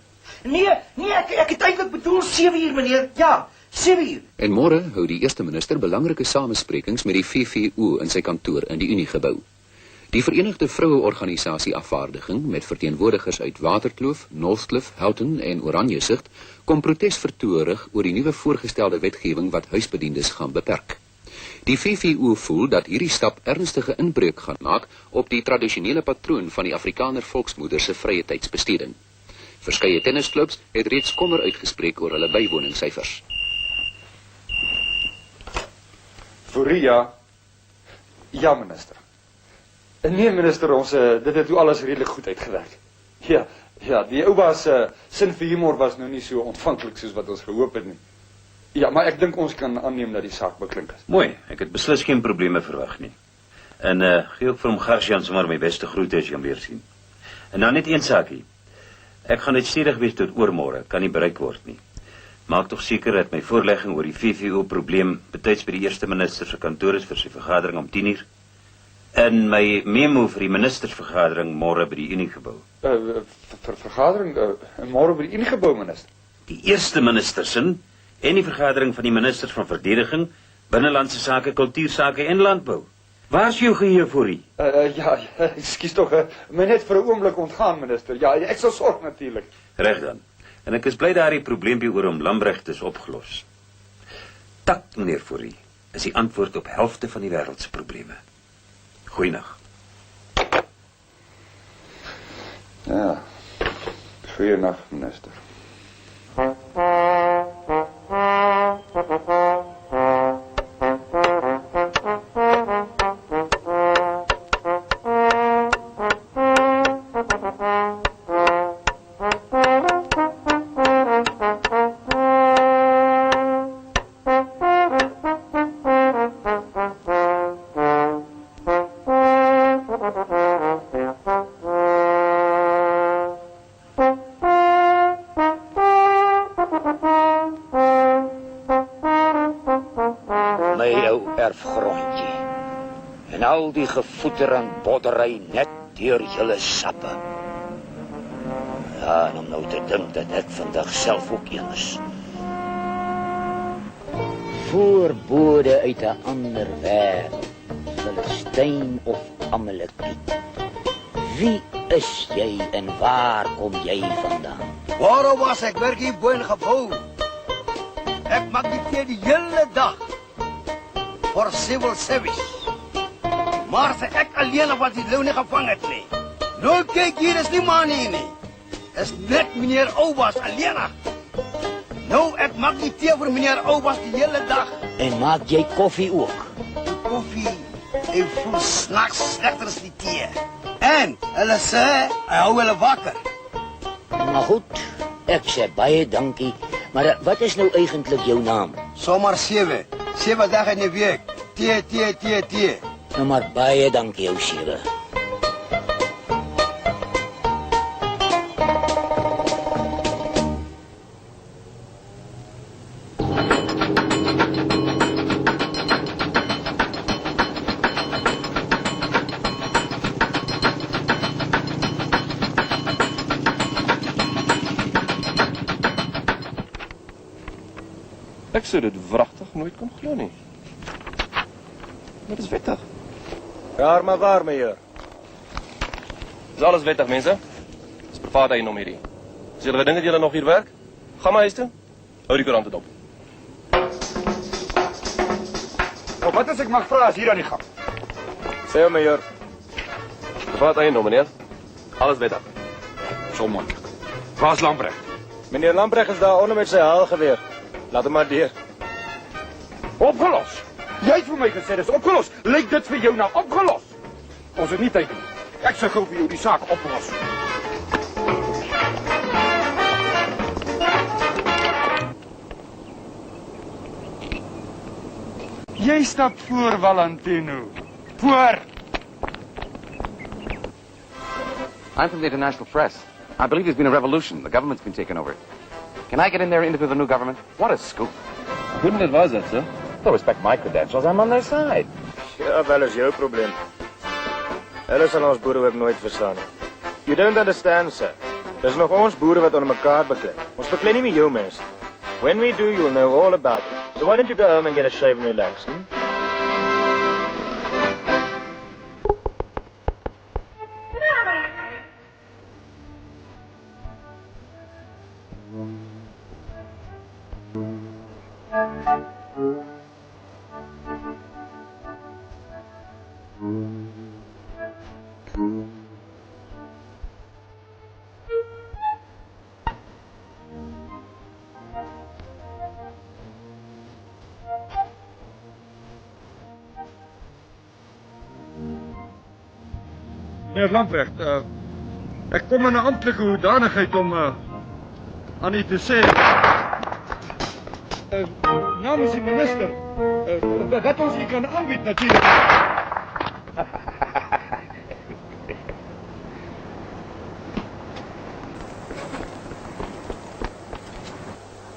Nee, ek het eintlik bedoel 7 uur, meneer. Ja, 7 uur. En môre hou die eerste minister belangrike samesprekings met die VVO in sy kantoor in die Uniegebou. Die Verenigde Vroueorganisasie Afvaardiging met verteenwoordigers uit Waterkloof, Northcliffe, Houghton en Oranjesicht kom protes vertoorig oor die nuwe voorgestelde wetgewing wat huisbediendes gaan beperk. Die VVO voel dat hierdie stap ernstige inbreuk gaan maak op die tradisionele patroon van die Afrikaner volksmoeder se vrye tydsbesteding. Verskeie tennisklubs het reeds kommer uitgespreek oor hulle bywoningssyfers. Foria. Ja, minister. Nee, minister, dit het toe alles redelik goed uitgewerk. Ja, die oupa se sin vir humor was nou nie so ontvanklik soos wat ons gehoop het nie. Ja, maar ek dink ons kan aanneem dat die saak beklink is. Mooi, ek het beslis geen probleme verwag nie. En gee ook vir hom Garsjan sommer my beste groete as jy hom weer sien. En dan net een saakie. Ek gaan uitstydig wees tot oormôre, kan nie bereik word nie. Maak tog seker dat my voorlegging oor die VVO probleem betyds by die eerste minister se kantoor is vir sy vergadering om 10 uur. En my memo vir die ministersvergadering môre by die Uniegebou. Vergadering môre by die Uniegebou, minister? Die eerste ministersin en die vergadering van die ministers van verdediging, binnelandse sake, kultuursake en landbou. Waar is jou geheue voor u? Ja, ekskuus tog, my net vir 'n oomblik ontgaan, minister. Ja, ek sal sorg natuurlik. Reg dan. En ek is bly daardie probleempie oor hom Lambrecht is opgelos. Takt, meneer Fourie, is die antwoord op helfte van die wêreld se probleme. Goeienaand. Ja. Goeienaand, minister. Al die gevoeter en boddery net deur julle sappe. Ja, en om nou te dink dat ek vandag self ook een is. Voorbode uit 'n ander wêreld, Filistyn of Amalekiet. Wie is jy en waar kom jy vandaan? Waarom was ek werk hier bo in gebou? Ek maak dit die hele dag voor civil service. Maar sy ek alleen wat die leeu nie gevang het nie. Nou kyk hier, is nie man hier nie. Is net meneer Oubas alleen. Nou ek maak die tee vir meneer Oubas die hele dag. En maak jy koffie ook? Die koffie, ek voel snaaks slegter as die tee. En hulle sê, hy hou hulle wakker. Maar goed, ek sê baie dankie. Maar wat is nou eigenlijk jou naam? Sommer 7 dae in die week. Tee. Nou maar baie dankie jou 7. Ek sou dit wragtig nooit kon glo nie. Dit is wettig. Ja, maar waar, meneer? Dis alles wettig, mense. Dis privaat eiendom hierdie. As julle dink dat julle nog hier werk, gaan maar huis toe. Hou die koerante dop. Maar wat as ek mag vra as hier aan die gang? Sê hom, meneer. Privaat eiendom, meneer. Alles wettig. So moontlik. Waar is Lambrecht? Meneer Lambrecht is daar onder met sy haalgeweer. Laat hem maar deur. Opgelos. Jy het vir my gesê dis opgelos. Lyk dit vir jou nou opgelos? Ons het nie tyd nie. Ek sê gou vir jou die saak oplos. Jy stap voor, Valentino. Voor! I'm from the international press. I believe there's been a revolution. The government's been taken over. Can I get in there and interview the new government? What a scoop. I couldn't advise that, sir. They'll respect my credentials. I'm on their side. Ja, wel is jou probleem. Hulle sal ons boere ook nooit verstaan. You don't understand, sir. Dis nog ons boere wat onder mekaar beklei. Ons beklei nie met jou mense. When we do, you'll know all about it. So why don't you go home and get a shave and relax, Meneer Lamprecht, ek kom in 'n amptelike hoedanigheid om aan u te sê namens die minister wat ons u kan aanbied natuurlik.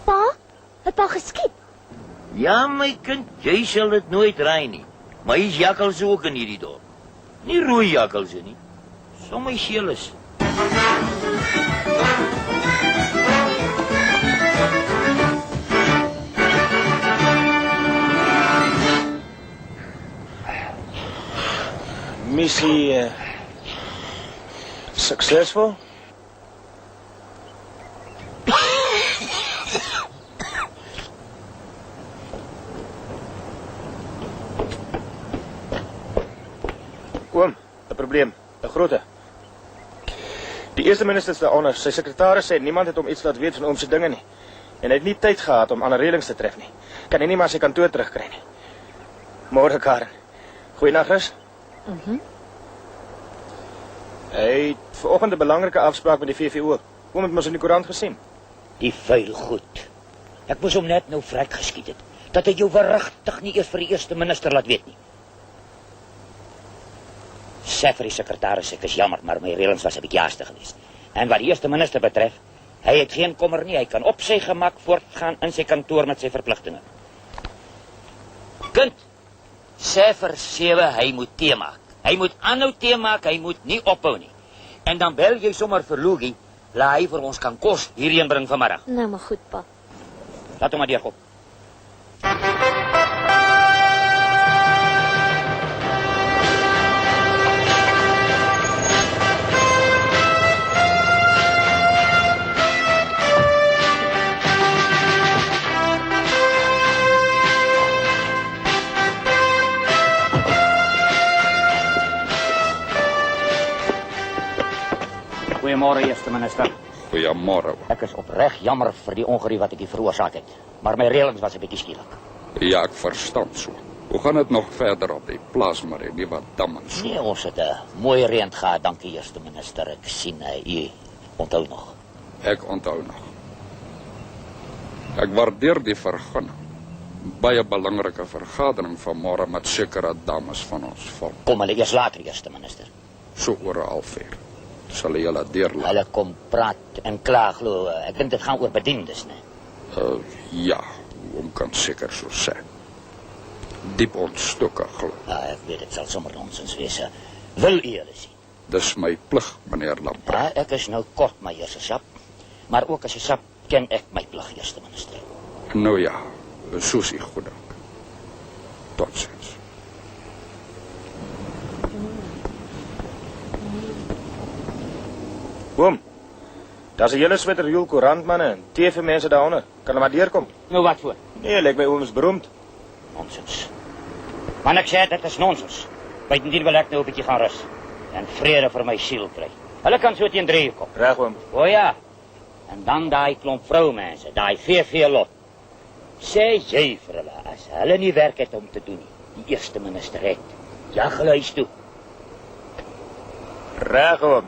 Pa, het pa geskiet. Ja, my kind, jy sal dit nooit raai nie. Maar hier's jakkals ook in hierdie dorp. Nie rooi jakkalse nie. Sommige geeles. Missie successful? Oom, 'n probleem, 'n grote. Die eerste minister is daaronder. Sy sekretaris sê niemand het hom iets laat weet van oom se dinge nie. En hy het nie tyd gehad om ander reëlings te tref nie. Kan hy nie maar sy kantoor terugkry nie. Môre, Karen. Goeienaand, Rus. Hy het vanoggend 'n belangrike afspraak met die VVO. Oom het mos in die koerant gesien. Die vuil goed. Ek moes hom net nou vrek geskiet het. Dat hy jou verrigtig nie eers vir die eerste minister laat weet nie. Sê vir die sekretaris, ek is jammer, maar my reëlings was 'n bietjie haastig geweest. En wat die eerste minister betref, hy het geen kommer nie. Hy kan op sy gemak voortgaan in sy kantoor met sy verpligtinge. Kind, sê vir 7 hy moet tee maak. Hy moet aanhou tee maak, hy moet nie ophou nie. En dan bel jy sommer vir Logie, laat hy vir ons kan kos hierheen bring vanmiddag. Nou maar goed, pa. Laat hom maar deurkom. Goeiemôre, eerste minister. Goeiemôre. Ek is opreg jammer vir die ongerief wat ek hier veroorsaak het. Maar my reëlings was 'n bietjie skielik. Ja, ek verstaan so. Hoe gaan dit nog verder op die plaas, maar nie wat dam en so? Nee, ons het 'n mooi reën gehad, dankie eerste minister. Ek sien u onthou nog. Ek onthou nog. Ek waardeer die vergunning. Baie belangrike vergadering vanmôre met sekere dames van ons volk. Kom hulle eers later, eerste minister. So oor 'n halfuur. Sal jy hulle deurlaat? Hulle kom praat en kla, glo. Ek dink dit gaan oor bediendes, né? Ja, oom kan seker so sê. Diep ontstoke, glo. Ja, ek weet dit sal sommer nonsens wees. Wil u hulle sien? Dis my plig, meneer Lamprecht. Ja, ek is nou kort my eerste sap, maar ook as 'n sap ken ek my plig, eerste minister. Nou ja, soos u goed dink. Totsiens. Oom, daar's 'n hele sweterjoel koerantmanne en TV mense daaronder. Kan hulle maar deurkom? Nou wat voor? Nee, lyk my oom is beroemd. Nonsens. Man, ek sê dit is nonsens. Buitendien wil ek nou 'n bietjie gaan rus en vrede vir my siel kry. Hulle kan so teen 3 kom. Reg, oom. O ja. En dan daai klomp vroumense, daai VV-lot. Sê jy vir hulle, as hulle nie werk het om te doen nie, die eerste minister het, jag hulle huis toe. Reg, oom.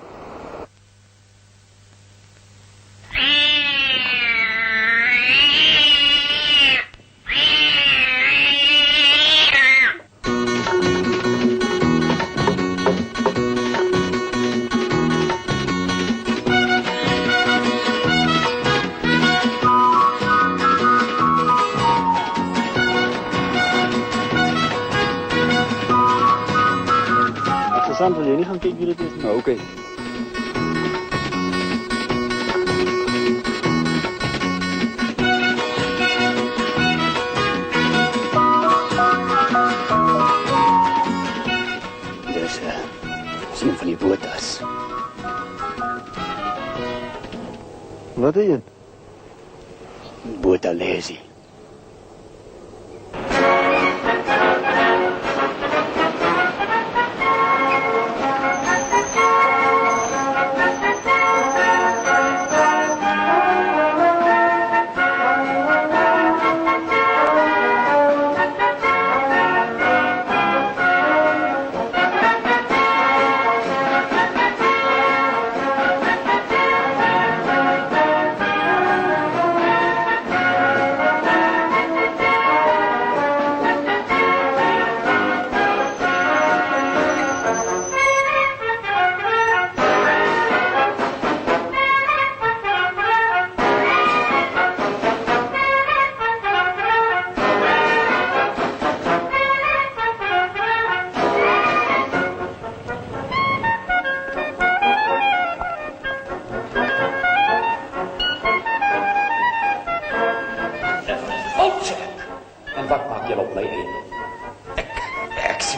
interessant, wil jy nie gaan kyk wie dit is nie? Nou, oké. Dis een van die botas. Wat is dit? Botalesi.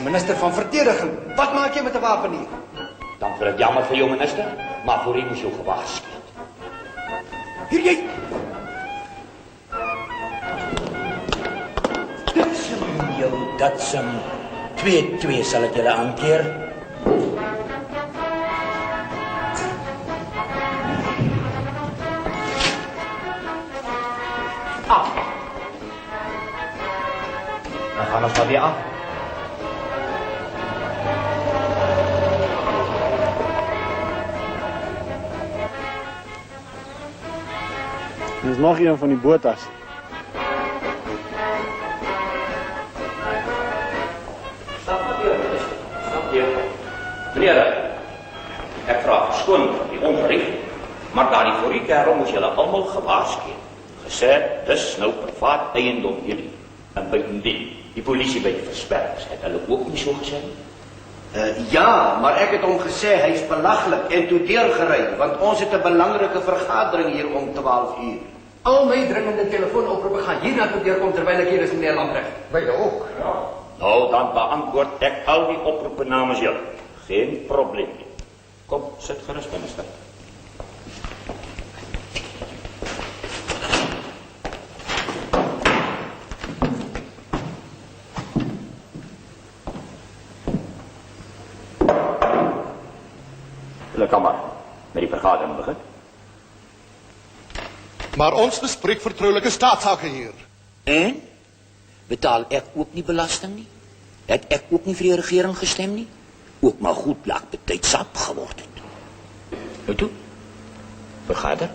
Minister van Verdediging, wat maak jy met 'n wapen hier? Dan vind ek jammer vir jou minister, maar voor jy moes jou gewaarsku. Hier jy. Ditsem jou, datsem. 2-2 sal ek julle aankeer. Dan gaan ons maar weer af. Dis nog een van die botas. Stap hier. Meneer, ek vra verskoning vir die ongerief, maar daardie voor die kerel moes julle almal gewaarsku. Gesê, dis nou privaat eiendom hierdie. En buitendien, die polisie by die versperrings, het hulle ook nie so gesê nie? Ja, maar ek het hom gesê hy's belaglik en toe deurgery, want ons het 'n belangrike vergadering hier om 12:00. Al my dringende telefoonoproepe gaan hiernatoe deurkom terwyl ek hier is, meneer Lambrecht. Byde ook. Ja. Nou, dan beantwoord ek al die oproepe namens julle. Geen probleem nie. Kom, sit gerus, minister. Julle kan maar met die vergadering begin. Maar ons bespreek vertroulike staatsake hier. En? Betaal ek ook nie belasting nie? Het ek ook nie vir die regering gestem nie? Ook maar goed laat betyds sap geword het. Nou toe, vergader.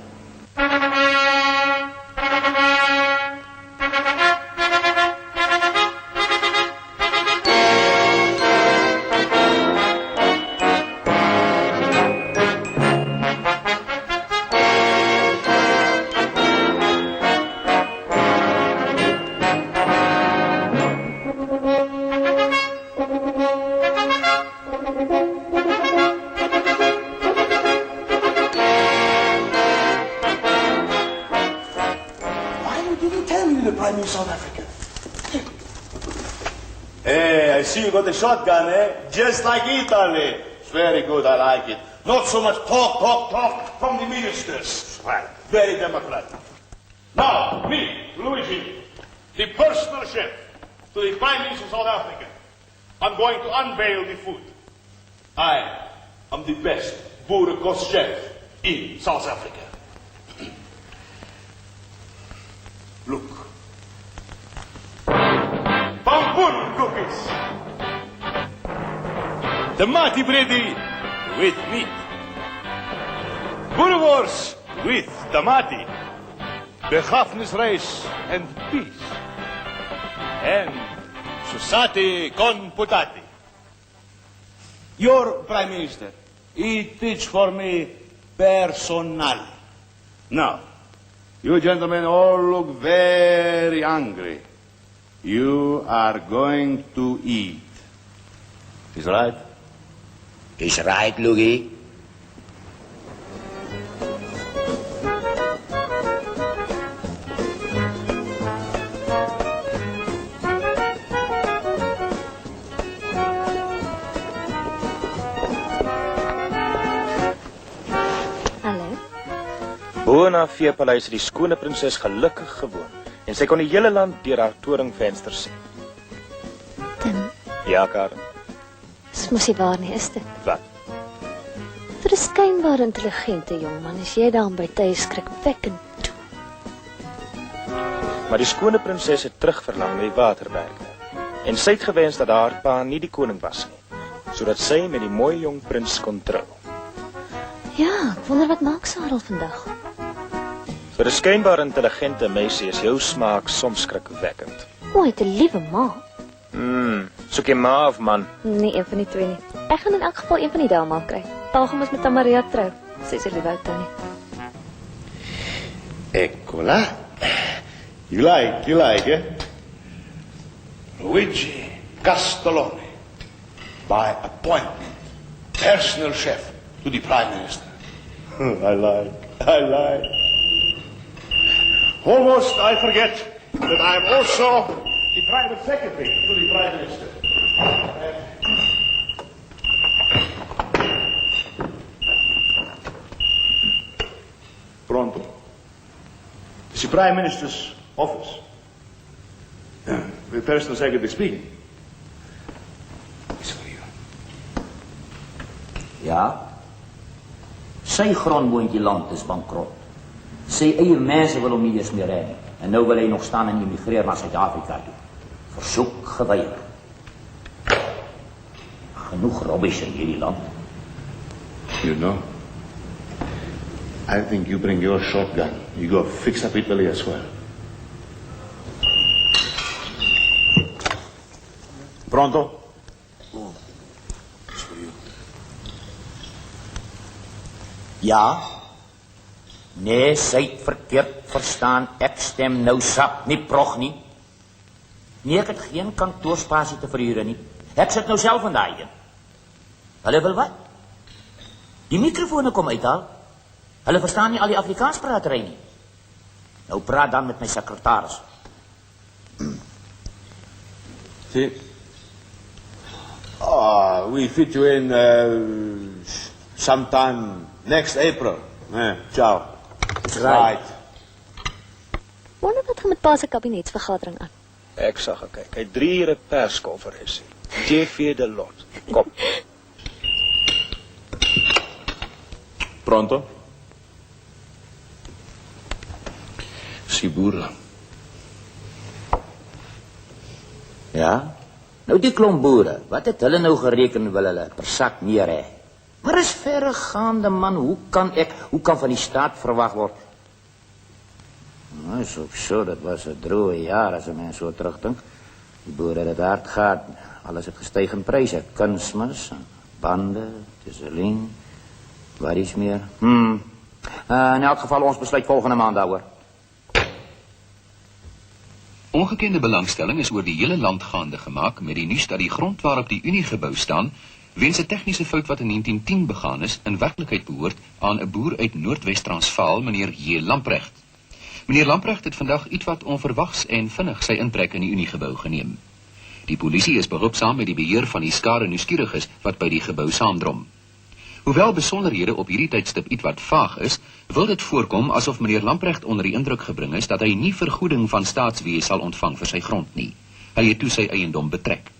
Hey, I see you got a shotgun, eh? Just like Italy. It's very good, I like it. Not so much talk from the ministers. Right. Very democratic. Now, me, Luigi, the personal chef to the Prime Minister of South Africa, I'm going to unveil the food. I am the best boerenkos chef in South Africa. Look. Pampoen cookies. Tomati bready with meat. Boerewors with tomati. Begrafenisrijst and peas. And susati con potati. Your Prime Minister, eat it for me personally. Now, you gentlemen all look very hungry. You are going to eat. Is right? Dis right, Lougie. Hallo. Bo na Veepaleis het die skone prinses gelukkig gewoon en sy kon die hele land deur haar toringvenster sien. Tim, Ja, Karen. dis mos nie waar nie, is dit? Wat? Vir 'n skynbaar intelligente jongman is jy dan by tye skrikwekkend. Maar die skone prinses het terugverlang na die Waterberge en sy het gewens dat haar pa nie die koning was nie, sodat sy met die mooi jong prins kon trou. Ja, ek wonder wat maak Sarel vandag. Vir 'n skynbaar intelligente meisie is jou smaak soms skrikwekkend. O, het 'n liewe ma. Soek jy ma of man? Nee, een van die twee nie. Ek gaan in elk geval een van die dae maar kry. Pa gaan mos met Tamaria trou. Sy is liewe ou tannie. Eccola. You like, eh? Luigi Castellone, by appointment, personal chef to the Prime Minister. I like. Almost I forget that I am also the private secretary to the Prime Minister. Pronto. It's the Prime Minister's office. The personal secretary speaking. It's for you. Ja. Sy grondboontjie land is bankrot. Sy eie mense wil hom nie eens meer hê nie. En nou wil hy nog staan en immigreer na Suid-Afrika toe. Versoek geweier. Genoeg rubbish in hierdie land. You know, I think you bring your shotgun. You go fix up Italy as well. Pronto? Ja. Nee, sy het verkeerd verstaan. Ek stem nou sap, nie prog nie. Nee, ek het geen kantoorspasie te verhuur nie. Ek sit nou self in daai een. Hulle wil wat? Die mikrofone kom uithaal. Hulle verstaan nie al die Afrikaans pratery nie. Nou praat dan met my sekretaris. See? We fit you in sometime next April. Ciao. Right. Wonder wat gaan met pa se kabinetsvergadering aan. Ek sal gaan kyk. Hy het 3 ure perskonferensie. JV de Lot. Kom. Pronto? Sibura. Ja? Nou die klomp boere, wat het hulle nou gereken wil hulle per sak meer hê? Maar is verregaande man, hoe kan van die staat verwag word? Nou, is ook so, dat was 'n droë jaar as 'n mens so terugdink. Die boere het hard gehad, alles het gestyg in pryse, kunsmis, bande, teselien, wat is meer? In elk geval ons besluit volgende maand daaroor. Ongekende belangstelling is oor die hele land gaande gemaak met die nuus dat die grond waarop die Unie gebou staan, weens 'n tegniese fout wat in 1910 begaan is, in werklikheid behoort aan 'n boer uit Noordwes-Transvaal, meneer J. Lamprecht. Meneer Lamprecht het vandag ietwat onverwags en vinnig sy intrek in die Uniegebou geneem. Die polisie is behulpsaam met die beheer van die skare nuuskieriges wat by die gebou saamdrom. Hoewel besonderhede op hierdie tydstip ietwat vaag is, wil dit voorkom asof meneer Lamprecht onder die indruk gebring is dat hy nie vergoeding van staatsweë sal ontvang vir sy grond nie. Hy het toe sy eiendom betrek.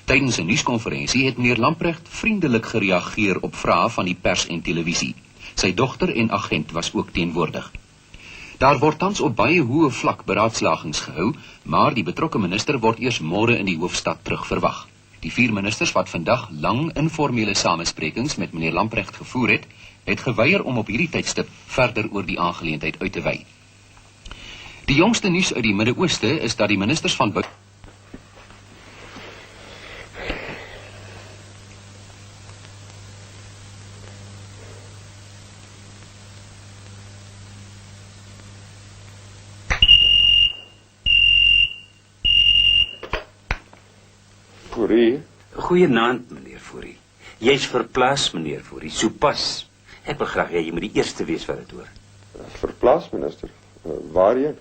Tydens 'n nuuskonferensie het meneer Lamprecht vriendelik gereageer op vrae van die pers en televisie. Sy dogter en agent was ook teenwoordig. Daar word tans op baie hoë vlak beraadslagings gehou, maar die betrokke minister word eers môre in die hoofstad terugverwag. Die 4 ministers wat vandag lang informele samesprekings met meneer Lamprecht gevoer het geweier om op hierdie tydstip verder oor die aangeleentheid uit te wy. Die jongste nuus uit die Midde-Ooste is dat die ministers van Fourie. Goeienaand, meneer Fourie. Jy's verplaas, meneer Fourie, sopas. Ek wil graag hê jy moet die eerste wees wat dit hoor. Verplaas, minister. Waarheen?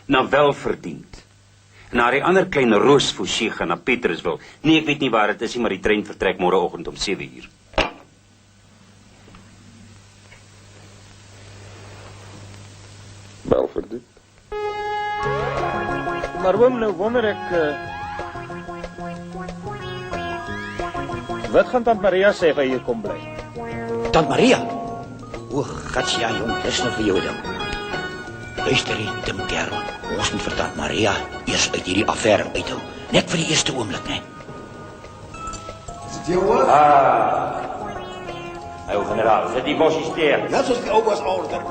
Na Welverdiend. Na die ander klein Roos Fouché gaan na Petrusville. Nee, ek weet nie waar dit is nie, maar die trein vertrek môreoggend om 7:00. Welverdiend. Maar oom, nou wonder ek... Wat gaan Tant Maria sê as hy hier kom bly? Tant Maria? O, Gatsia, jong, dis nou vir jou ding. Luister hier, Tim Kerel. Ons moet vir Tant Maria eers uit hierdie affære uithou. Net vir die eerste oomblik, né? Is dit jou hoor? Ou generaal, sit die bossies teer. Net soos die oupas order.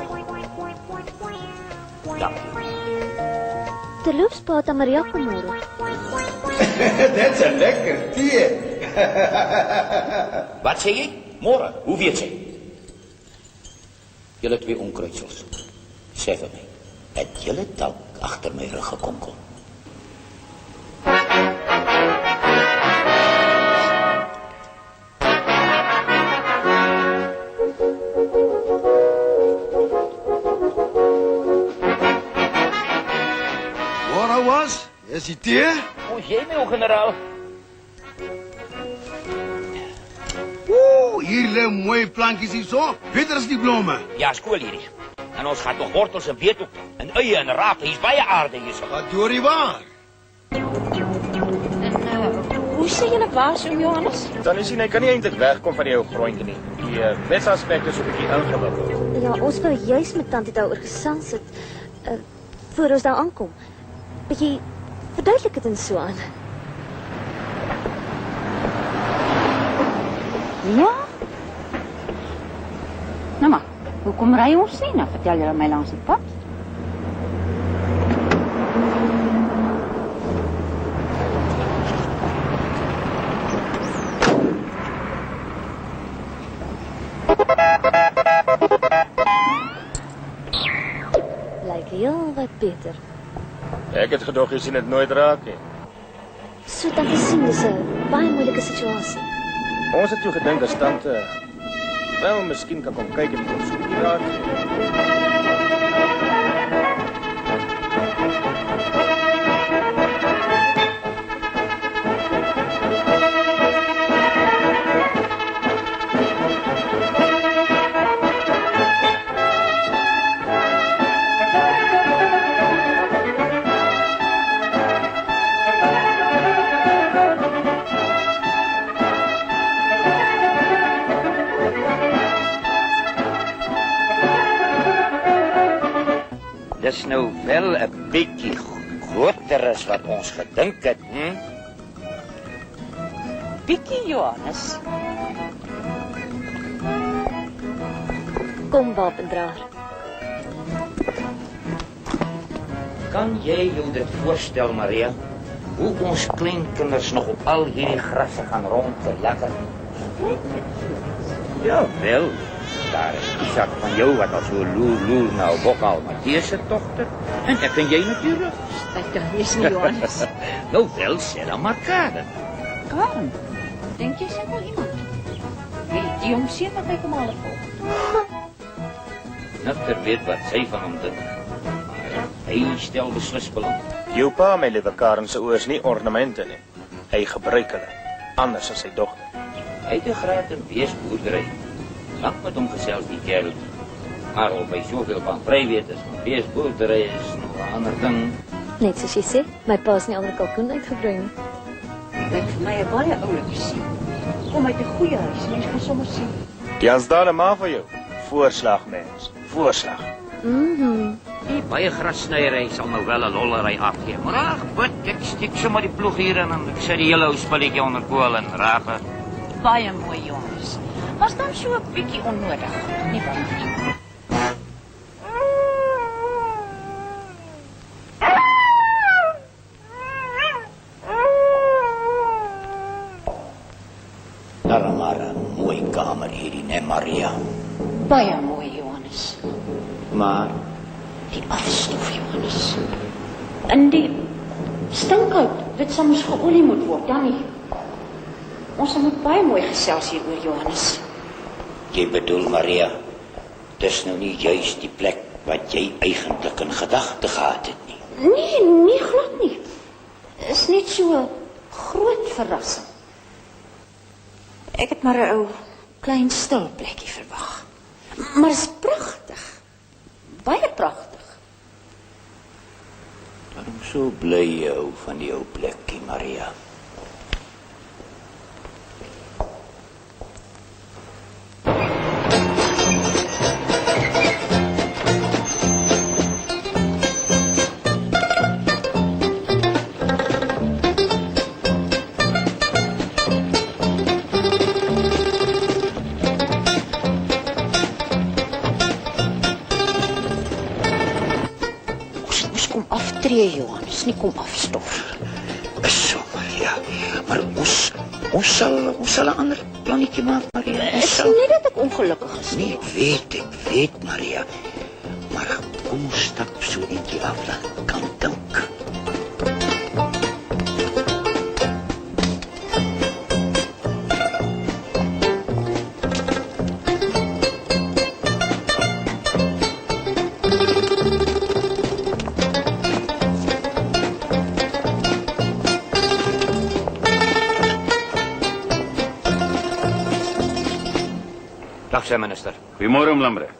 Terloops, pa, Tant Maria kom môre. That's a lekker tee. Wat sê jy? Môre, hoe weet jy? Julle twee onkruidsels. Sê vir my, het julle dalk agter my rug gekonkel? Môre was, is die tee? O, jy my, o generaal. Hier lê mooi plantjies hier so. Beter as die blomme. Ja, skool hierdie. En ons gaan nog wortels en beet ook. En eie en rape, hier's baie aarde hier so. Wat doorie waar? Hoe sê julle waar so, Johannes? Dan is hy kan nie eintlik wegkom van die ou groente nie. Die wetsaspek is 'n bietjie ingewikkeld. Ja, ons wou juis met Tantie daaroor gesels het, voor ons daar aankom. Bietjie verduidelik dit en so aan. Ja? Nou maar, hoekom ry ons nie? Nou vertel julle my langs die pad. Lyk heel wat beter. Ek het gedog jy sien dit nooit raak nie. So dan gesien is 'n baie moeilike situasie. Ons het toe gedink as tante wel miskien kan kom kyk en ons so 'n bietjie raad gee. Dis nou wel 'n bietjie groter as wat ons gedink het, Bietjie, Johannes. Kom, wapendraer. Kan jy jou dit voorstel, Maria? Hoe ons kleinkinders nog op al hierdie grasse gaan rondlekker? Ja, wel. Daar is Isak van jou wat al so loer na Bokal Matthias se dogter. En ek en jy natuurlik. Dit kan wees nie, Johannes. Nou wel, sê dan maar Karen. Karen, dink jy sy wil iemand? Weet jy om seën wat hy kom haal volg? Nigter weet wat sy van hom dink. Maar hy stel beslis belang. Jou pa, my liewe Karen, se oë is nie ornamente nie. Hy gebruik hulle, anders as sy dogter. Hy het 'n graad in beesboerdery. Lank met hom gesels die kerel. Maar of hy soveel van vry weet is, van beesboerdery is nog 'n ander ding. Net soos jy sê, my pa is nie al 'n kalkoen uitgebring nie. Dit vir my 'n baie oulike sien. Kom uit 'n goeie huis, mens kan sommer sien. Jans daar maar vir jou. Voorslag, mens. Voorslag. Die baie grassnyery sal nou wel 'n lollery afgee. Maar ag, wat, ek steek sommer die ploeg hier in en ek sit die hele ou spulletjie onder kool en rape. Baie mooi, Johannes. Was dan so 'n bietjie onnodig, nie waar nie? Daar maar 'n mooi kamer hierdie, né, Maria? Baie mooi, Johannes. Maar Die afstof, Johannes. In die stinkhout, dit sal mos geolie moet word, dan nie. Ons moet baie mooi gesels hier oor Johannes. Jy bedoel, Maria, dis nou nie juist die plek wat jy eigenlijk in gedagte gehad het nie. Nee, glad nie. Is net so 'n groot verrassing. Ek het maar 'n ou klein stil plekkie verwag. Maar is pragtig. Baie pragtig. Daarom so bly jou van die ou plekkie, Maria. Johannes, nie kom afstof. Is so, Maria. Maar ons sal 'n ander plannetjie maak, Maria. Ek sien nie dat ek ongelukkig is nie. Ek weet, Maria. Maar kom ons stap so eentjie af dat ek kan dink. Dag, minister. Goeiemôre, Lambrecht.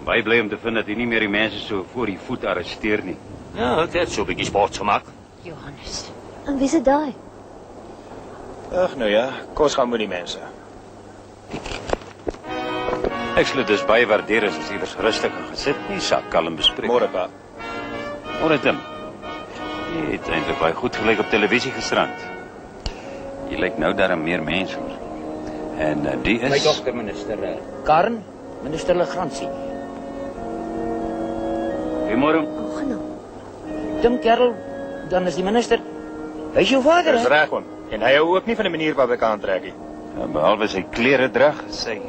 Baie bly om te vind dat jy nie meer die mense so voor die voet arresteer nie. Ja, dit het so 'n bietjie sport gemaak. Johannes. En wie is dit daai? Ag nou ja, kom ons gaan met die mense. Ek sal dit dus baie waardeer as ons iewers rustig en gesit nie saak kalm bespreek. Môre, pa. Môre, Tim. Jy het eintlik baie goed gelyk op televisie gisterand. Jy lyk nou daar meer mens hoor. En die is... My dogter, minister Karen, minister Legrandsie. Goeiemôre. Tim Kerel, dan is die minister. Hy is jou vader, Dis reg, oom. En hy hou ook nie van die manier waarop ek aantrek nie. Ja, behalwe sy klere drag, sy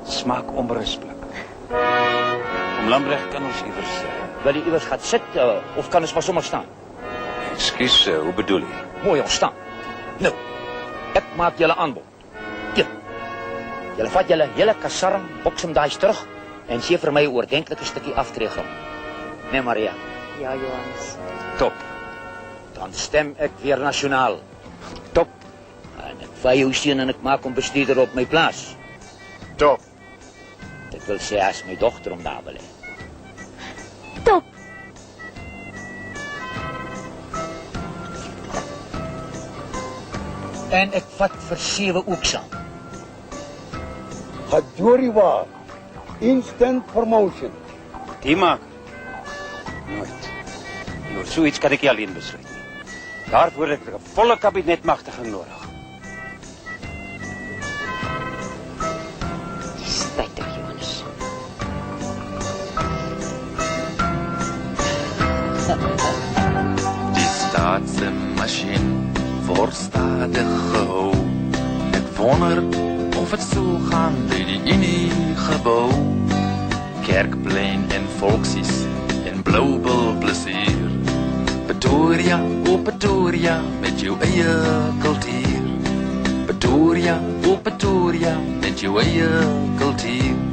smaak onberisplik. Om Lambrecht kan ons iewers... Wil jy iewers gaan sit, of kan ons maar sommer staan? Ekskuus, hoe bedoel jy? Mooi, ons staan. Nou, ek maak julle aanbod. Julle vat julle hele kasarm, boksemdaais terug en sê vir my 'n oordentlike stukkie aftreegrond. Nee, Maria. Ja, Johannes. Top. Dan stem ek weer nasionaal. Top. En ek vat jou seun en ek maak hom bestuurder op my plaas. Top. Dit wil sê as my dogter om daar wil hê. Top. En ek vat vir 7 ook saam. Hadjoriwa, instant promotion. Die maak. Nooit. Oor zoiets kan ek nie alleen besluit nie. Daarvoor het ek 'n volle kabinetmagtiging nodig. Dis spytig, Johannes. Die staatsmasjien word stadig gehou. Ek wonder of het so gaan by die Uniegebou. Kerkplein en volksies en Bloubil plesier. Pretoria, o Pretoria, met jou eie kultuur. Pretoria, o Pretoria, met jou eie kultuur.